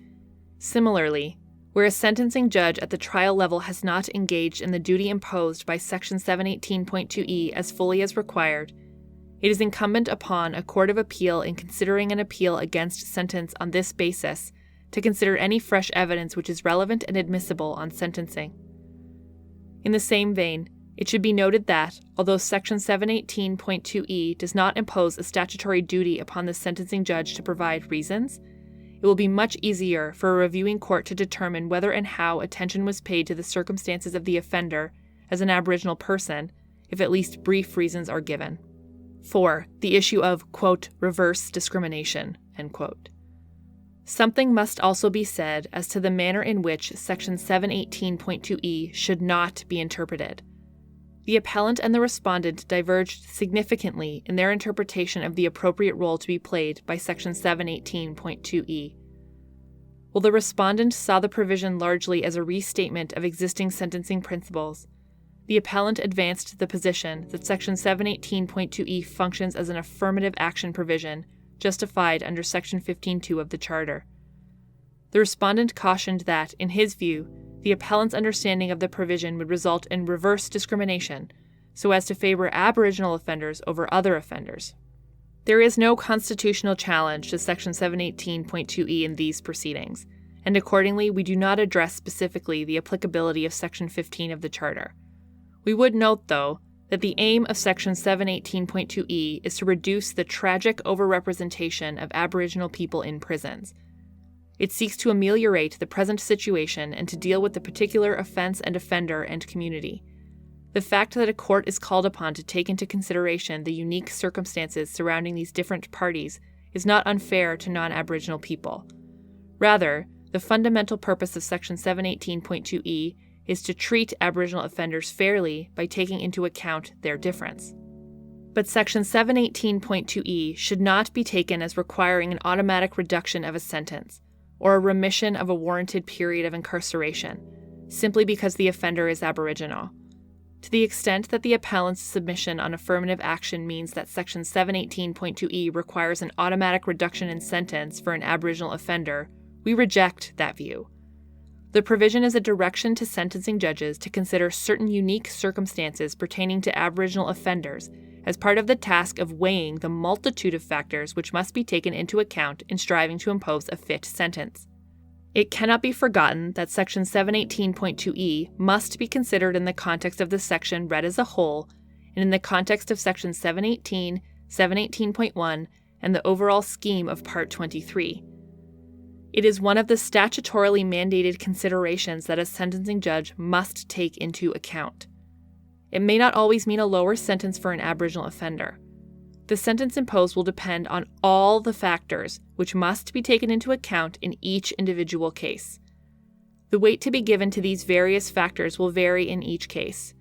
[SPEAKER 1] Similarly, where a sentencing judge at the trial level has not engaged in the duty imposed by Section 718.2e as fully as required, it is incumbent upon a court of appeal in considering an appeal against sentence on this basis to consider any fresh evidence which is relevant and admissible on sentencing. In the same vein, it should be noted that, although Section 718.2e does not impose a statutory duty upon the sentencing judge to provide reasons, it will be much easier for a reviewing court to determine whether and how attention was paid to the circumstances of the offender as an Aboriginal person if at least brief reasons are given. 4. The issue of, quote, reverse discrimination, end quote. Something must also be said as to the manner in which Section 718.2e should not be interpreted. The appellant and the respondent diverged significantly in their interpretation of the appropriate role to be played by Section 718.2e. While the respondent saw the provision largely as a restatement of existing sentencing principles, the appellant advanced the position that Section 718.2e functions as an affirmative action provision justified under Section 15.2 of the Charter. The respondent cautioned that, in his view, the appellant's understanding of the provision would result in reverse discrimination, so as to favor Aboriginal offenders over other offenders. There is no constitutional challenge to Section 718.2e in these proceedings, and accordingly we do not address specifically the applicability of Section 15 of the Charter. We would note, though, that the aim of Section 718.2e is to reduce the tragic overrepresentation of Aboriginal people in prisons. It seeks to ameliorate the present situation and to deal with the particular offense and offender and community. The fact that a court is called upon to take into consideration the unique circumstances surrounding these different parties is not unfair to non-Aboriginal people. Rather, the fundamental purpose of Section 718.2e is to treat Aboriginal offenders fairly by taking into account their difference. But Section 718.2e should not be taken as requiring an automatic reduction of a sentence, or a remission of a warranted period of incarceration, simply because the offender is Aboriginal. To the extent that the appellant's submission on affirmative action means that Section 718.2e requires an automatic reduction in sentence for an Aboriginal offender, we reject that view. The provision is a direction to sentencing judges to consider certain unique circumstances pertaining to Aboriginal offenders as part of the task of weighing the multitude of factors which must be taken into account in striving to impose a fit sentence. It cannot be forgotten that Section 718.2e must be considered in the context of the section read as a whole, and in the context of Section 718, 718.1, and the overall scheme of Part 23. It is one of the statutorily mandated considerations that a sentencing judge must take into account. It may not always mean a lower sentence for an Aboriginal offender. The sentence imposed will depend on all the factors which must be taken into account in each individual case. The weight to be given to these various factors will vary in each case.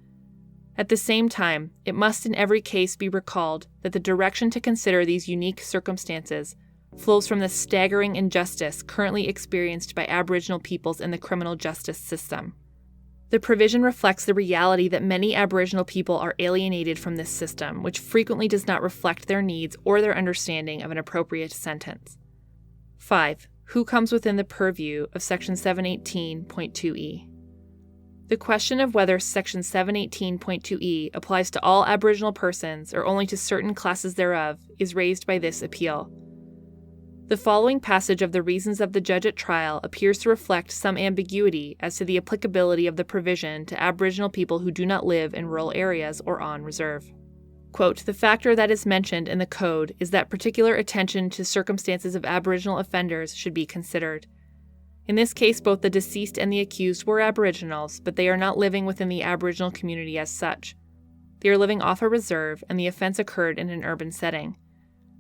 [SPEAKER 1] At the same time, it must in every case be recalled that the direction to consider these unique circumstances flows from the staggering injustice currently experienced by Aboriginal peoples in the criminal justice system. The provision reflects the reality that many Aboriginal people are alienated from this system, which frequently does not reflect their needs or their understanding of an appropriate sentence. 5. Who comes within the purview of Section 718.2e? The question of whether Section 718.2e applies to all Aboriginal persons or only to certain classes thereof is raised by this appeal. The following passage of the reasons of the judge at trial appears to reflect some ambiguity as to the applicability of the provision to Aboriginal people who do not live in rural areas or on reserve. Quote, the factor that is mentioned in the Code is that particular attention to circumstances of Aboriginal offenders should be considered. In this case, both the deceased and the accused were Aboriginals, but they are not living within the Aboriginal community as such. They are living off a reserve, and the offense occurred in an urban setting.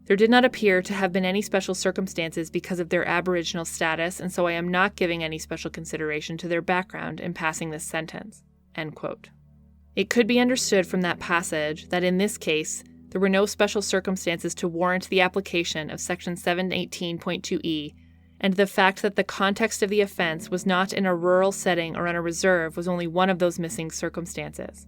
[SPEAKER 1] There did not appear to have been any special circumstances because of their Aboriginal status, and so I am not giving any special consideration to their background in passing this sentence. End quote. It could be understood from that passage that in this case, there were no special circumstances to warrant the application of Section 718.2e, and the fact that the context of the offense was not in a rural setting or on a reserve was only one of those missing circumstances.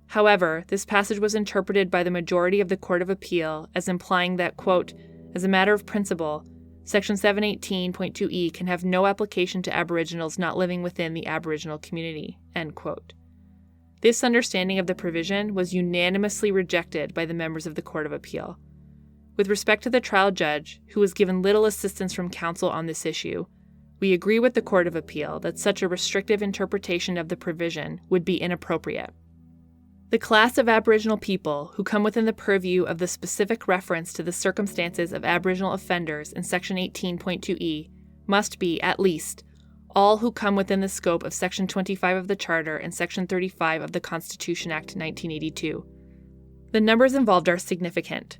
[SPEAKER 1] However, this passage was interpreted by the majority of the Court of Appeal as implying that, quote, as a matter of principle, Section 718.2e can have no application to Aboriginals not living within the Aboriginal community, end quote. This understanding of the provision was unanimously rejected by the members of the Court of Appeal. With respect to the trial judge, who was given little assistance from counsel on this issue, we agree with the Court of Appeal that such a restrictive interpretation of the provision would be inappropriate. The class of Aboriginal people who come within the purview of the specific reference to the circumstances of Aboriginal offenders in Section 18.2e must be, at least, all who come within the scope of Section 25 of the Charter and Section 35 of the Constitution Act 1982. The numbers involved are significant.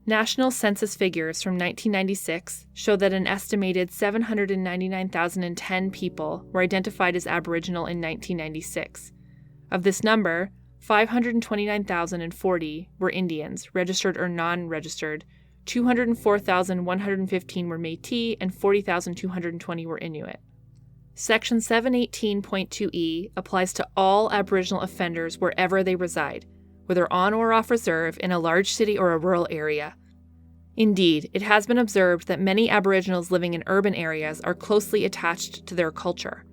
[SPEAKER 1] National census figures from 1996 show that an estimated 799,010 people were identified as Aboriginal in 1996. Of this number, 529,040 were Indians, registered or non-registered, 204,115 were Métis, and 40,220 were Inuit. Section 718.2e applies to all Aboriginal offenders wherever they reside, whether on or off reserve in a large city or a rural area. Indeed, it has been observed that many Aboriginals living in urban areas are closely attached to their culture.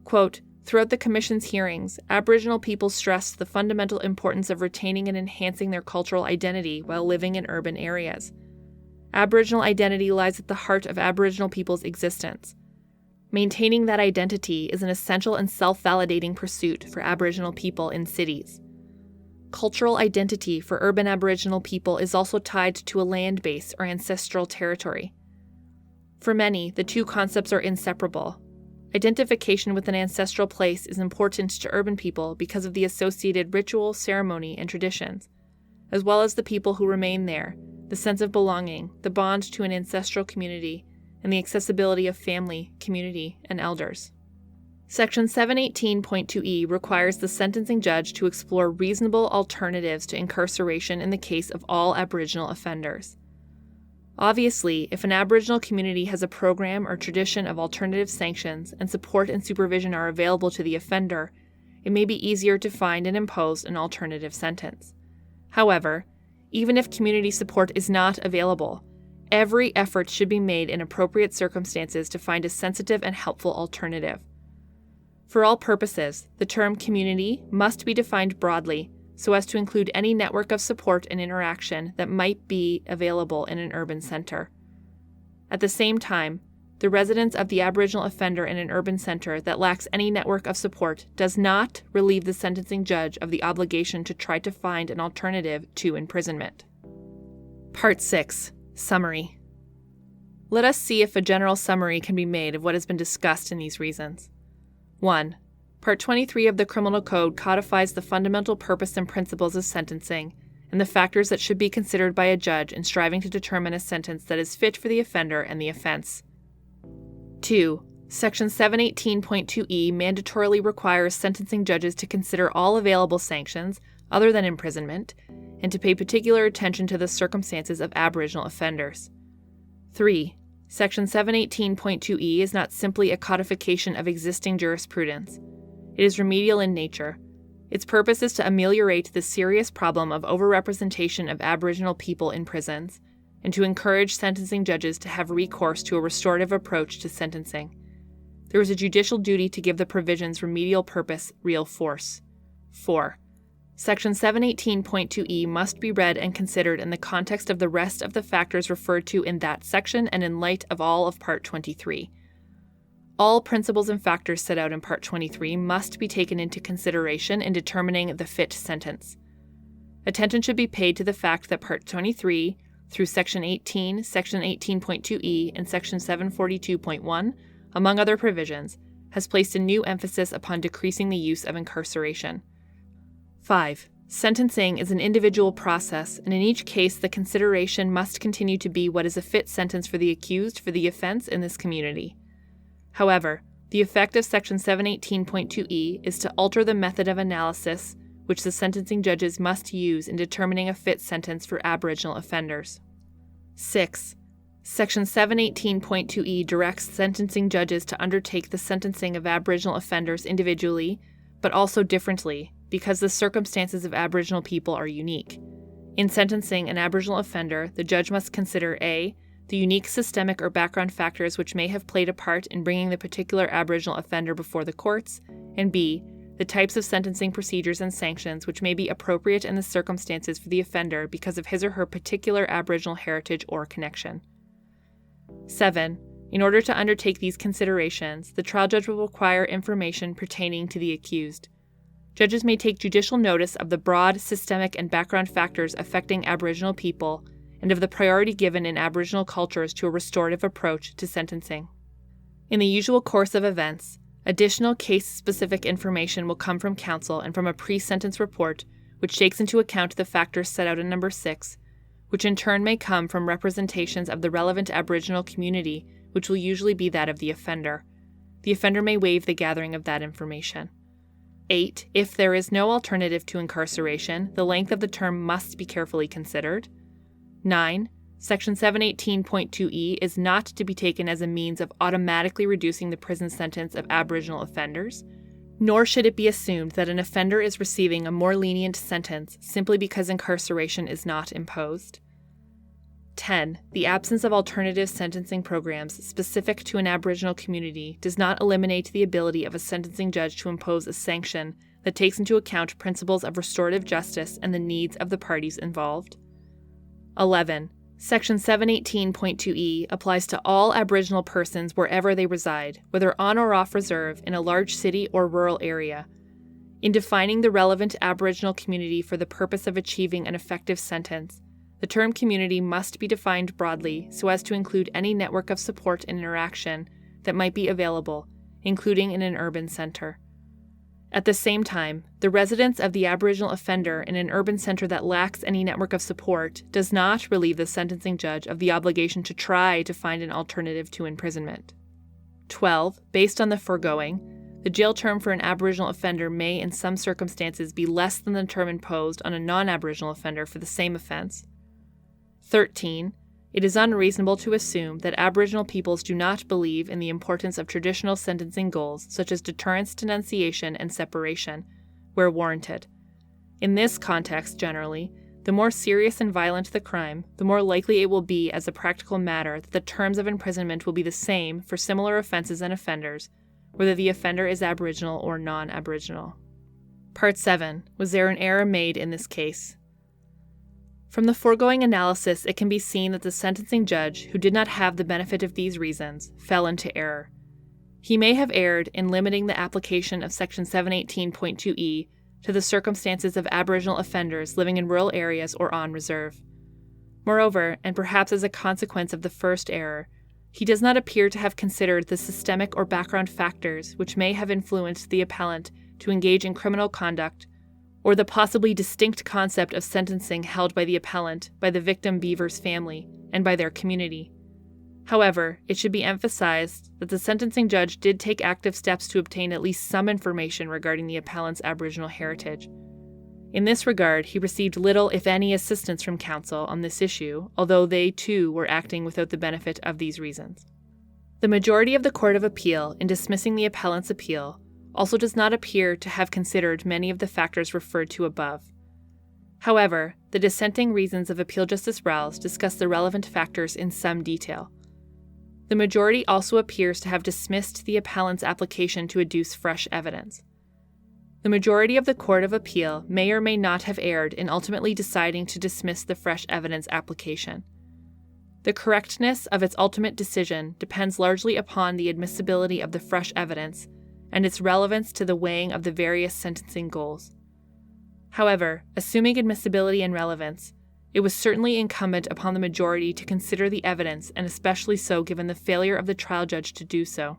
[SPEAKER 1] Quote, throughout the Commission's hearings, Aboriginal people stressed the fundamental importance of retaining and enhancing their cultural identity while living in urban areas. Aboriginal identity lies at the heart of Aboriginal people's existence. Maintaining that identity is an essential and self-validating pursuit for Aboriginal people in cities. Cultural identity for urban Aboriginal people is also tied to a land base or ancestral territory. For many, the two concepts are inseparable. Identification with an ancestral place is important to urban people because of the associated ritual, ceremony, and traditions, as well as the people who remain there, the sense of belonging, the bond to an ancestral community, and the accessibility of family, community, and elders. Section 718.2e requires the sentencing judge to explore reasonable alternatives to incarceration in the case of all Aboriginal offenders. Obviously, if an Aboriginal community has a program or tradition of alternative sanctions and support and supervision are available to the offender, it may be easier to find and impose an alternative sentence. However, even if community support is not available, every effort should be made in appropriate circumstances to find a sensitive and helpful alternative. For all purposes, the term community must be defined broadly so as to include any network of support and interaction that might be available in an urban center. At the same time, the residence of the Aboriginal offender in an urban center that lacks any network of support does not relieve the sentencing judge of the obligation to try to find an alternative to imprisonment. Part 6. Summary. Let us see if a general summary can be made of what has been discussed in these reasons. 1. Part 23 of the Criminal Code codifies the fundamental purpose and principles of sentencing and the factors that should be considered by a judge in striving to determine a sentence that is fit for the offender and the offense. 2. Section 718.2e mandatorily requires sentencing judges to consider all available sanctions, other than imprisonment, and to pay particular attention to the circumstances of Aboriginal offenders. 3. Section 718.2e is not simply a codification of existing jurisprudence. It is remedial in nature. Its purpose is to ameliorate the serious problem of overrepresentation of Aboriginal people in prisons, and to encourage sentencing judges to have recourse to a restorative approach to sentencing. There is a judicial duty to give the provision's remedial purpose real force. 4. Section 718.2e must be read and considered in the context of the rest of the factors referred to in that section and in light of all of Part 23. All principles and factors set out in Part 23 must be taken into consideration in determining the fit sentence. Attention should be paid to the fact that Part 23, through Section 18, Section 18.2e, and Section 742.1, among other provisions, has placed a new emphasis upon decreasing the use of incarceration. 5. Sentencing is an individual process, and in each case the consideration must continue to be what is a fit sentence for the accused for the offense in this community. However, the effect of Section 718.2e is to alter the method of analysis which the sentencing judges must use in determining a fit sentence for Aboriginal offenders. 6. Section 718.2e directs sentencing judges to undertake the sentencing of Aboriginal offenders individually, but also differently, because the circumstances of Aboriginal people are unique. In sentencing an Aboriginal offender, the judge must consider a. the unique systemic or background factors which may have played a part in bringing the particular Aboriginal offender before the courts, and b. the types of sentencing procedures and sanctions which may be appropriate in the circumstances for the offender because of his or her particular Aboriginal heritage or connection. 7. In order to undertake these considerations, the trial judge will require information pertaining to the accused. Judges may take judicial notice of the broad, systemic, and background factors affecting Aboriginal people and of the priority given in Aboriginal cultures to a restorative approach to sentencing. In the usual course of events, additional case-specific information will come from counsel and from a pre-sentence report which takes into account the factors set out in Number 6, which in turn may come from representations of the relevant Aboriginal community, which will usually be that of the offender. The offender may waive the gathering of that information. 8. If there is no alternative to incarceration, the length of the term must be carefully considered. 9. Section 718.2e is not to be taken as a means of automatically reducing the prison sentence of Aboriginal offenders, nor should it be assumed that an offender is receiving a more lenient sentence simply because incarceration is not imposed. 10. The absence of alternative sentencing programs specific to an Aboriginal community does not eliminate the ability of a sentencing judge to impose a sanction that takes into account principles of restorative justice and the needs of the parties involved. 11. Section 718.2e applies to all Aboriginal persons wherever they reside, whether on or off reserve, in a large city or rural area. In defining the relevant Aboriginal community for the purpose of achieving an effective sentence, the term community must be defined broadly so as to include any network of support and interaction that might be available, including in an urban center. At the same time, the residence of the Aboriginal offender in an urban center that lacks any network of support does not relieve the sentencing judge of the obligation to try to find an alternative to imprisonment. 12. Based on the foregoing, the jail term for an Aboriginal offender may in some circumstances be less than the term imposed on a non-Aboriginal offender for the same offense. 13. It is unreasonable to assume that Aboriginal peoples do not believe in the importance of traditional sentencing goals such as deterrence, denunciation, and separation, where warranted. In this context, generally, the more serious and violent the crime, the more likely it will be as a practical matter that the terms of imprisonment will be the same for similar offenses and offenders, whether the offender is Aboriginal or non-Aboriginal. Part 7. Was there an error made in this case? From the foregoing analysis, it can be seen that the sentencing judge, who did not have the benefit of these reasons, fell into error. He may have erred in limiting the application of Section 718.2e to the circumstances of Aboriginal offenders living in rural areas or on reserve. Moreover, and perhaps as a consequence of the first error, he does not appear to have considered the systemic or background factors which may have influenced the appellant to engage in criminal conduct, or the possibly distinct concept of sentencing held by the appellant, by the victim Beaver's family, and by their community. However, it should be emphasized that the sentencing judge did take active steps to obtain at least some information regarding the appellant's Aboriginal heritage. In this regard, he received little, if any, assistance from counsel on this issue, although they, too, were acting without the benefit of these reasons. The majority of the Court of Appeal, in dismissing the appellant's appeal, also does not appear to have considered many of the factors referred to above. However, the dissenting reasons of Appeal Justice Rouse discuss the relevant factors in some detail. The majority also appears to have dismissed the appellant's application to adduce fresh evidence. The majority of the Court of Appeal may or may not have erred in ultimately deciding to dismiss the fresh evidence application. The correctness of its ultimate decision depends largely upon the admissibility of the fresh evidence and its relevance to the weighing of the various sentencing goals. However, assuming admissibility and relevance, it was certainly incumbent upon the majority to consider the evidence, and especially so given the failure of the trial judge to do so.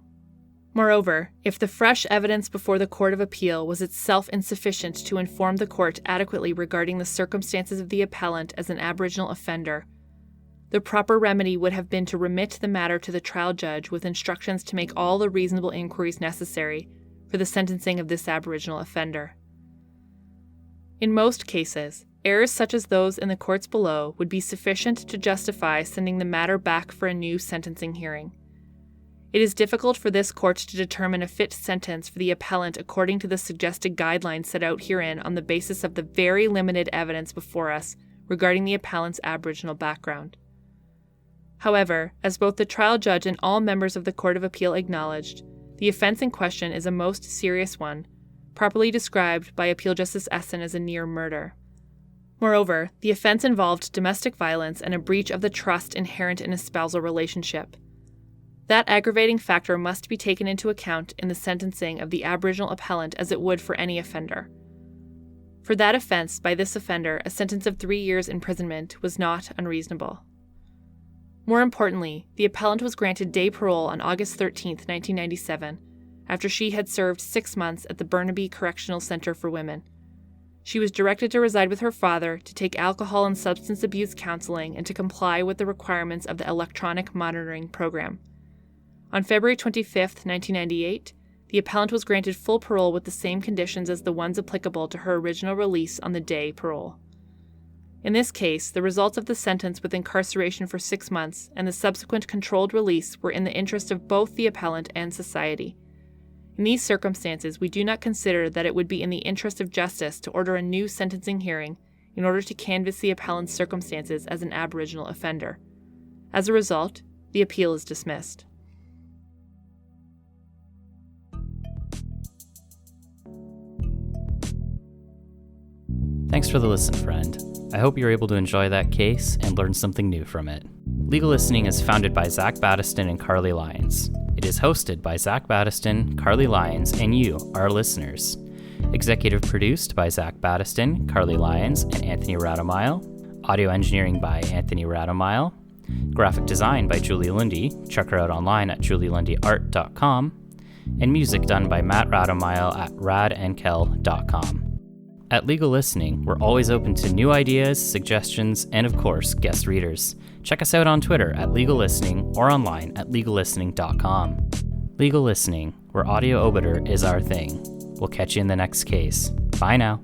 [SPEAKER 1] Moreover, if the fresh evidence before the Court of Appeal was itself insufficient to inform the court adequately regarding the circumstances of the appellant as an Aboriginal offender, the proper remedy would have been to remit the matter to the trial judge with instructions to make all the reasonable inquiries necessary for the sentencing of this Aboriginal offender. In most cases, errors such as those in the courts below would be sufficient to justify sending the matter back for a new sentencing hearing. It is difficult for this court to determine a fit sentence for the appellant according to the suggested guidelines set out herein on the basis of the very limited evidence before us regarding the appellant's Aboriginal background. However, as both the trial judge and all members of the Court of Appeal acknowledged, the offence in question is a most serious one, properly described by Appeal Justice Essen as a near murder. Moreover, the offence involved domestic violence and a breach of the trust inherent in a spousal relationship. That aggravating factor must be taken into account in the sentencing of the Aboriginal appellant as it would for any offender. For that offence, by this offender, a sentence of 3 years imprisonment was not unreasonable. More importantly, the appellant was granted day parole on August 13, 1997, after she had served 6 months at the Burnaby Correctional Center for Women. She was directed to reside with her father, to take alcohol and substance abuse counseling, and to comply with the requirements of the electronic monitoring program. On February 25, 1998, the appellant was granted full parole with the same conditions as the ones applicable to her original release on the day parole. In this case, the results of the sentence with incarceration for 6 months and the subsequent controlled release were in the interest of both the appellant and society. In these circumstances, we do not consider that it would be in the interest of justice to order a new sentencing hearing in order to canvass the appellant's circumstances as an Aboriginal offender. As a result, the appeal is dismissed.
[SPEAKER 2] Thanks for the listen, friend. I hope you're able to enjoy that case and learn something new from it. Legal Listening is founded by Zach Battiston and Carly Lyons. It is hosted by Zach Battiston, Carly Lyons, and you, our listeners. Executive produced by Zach Battiston, Carly Lyons, and Anthony Radomile. Audio engineering by Anthony Radomile. Graphic design by Julie Lundy. Check her out online at julielundyart.com. And music done by Matt Radomile at radandkel.com. At Legal Listening, we're always open to new ideas, suggestions, and of course, guest readers. Check us out on Twitter at Legal Listening or online at legallistening.com. Legal Listening, where audio obiter is our thing. We'll catch you in the next case. Bye now.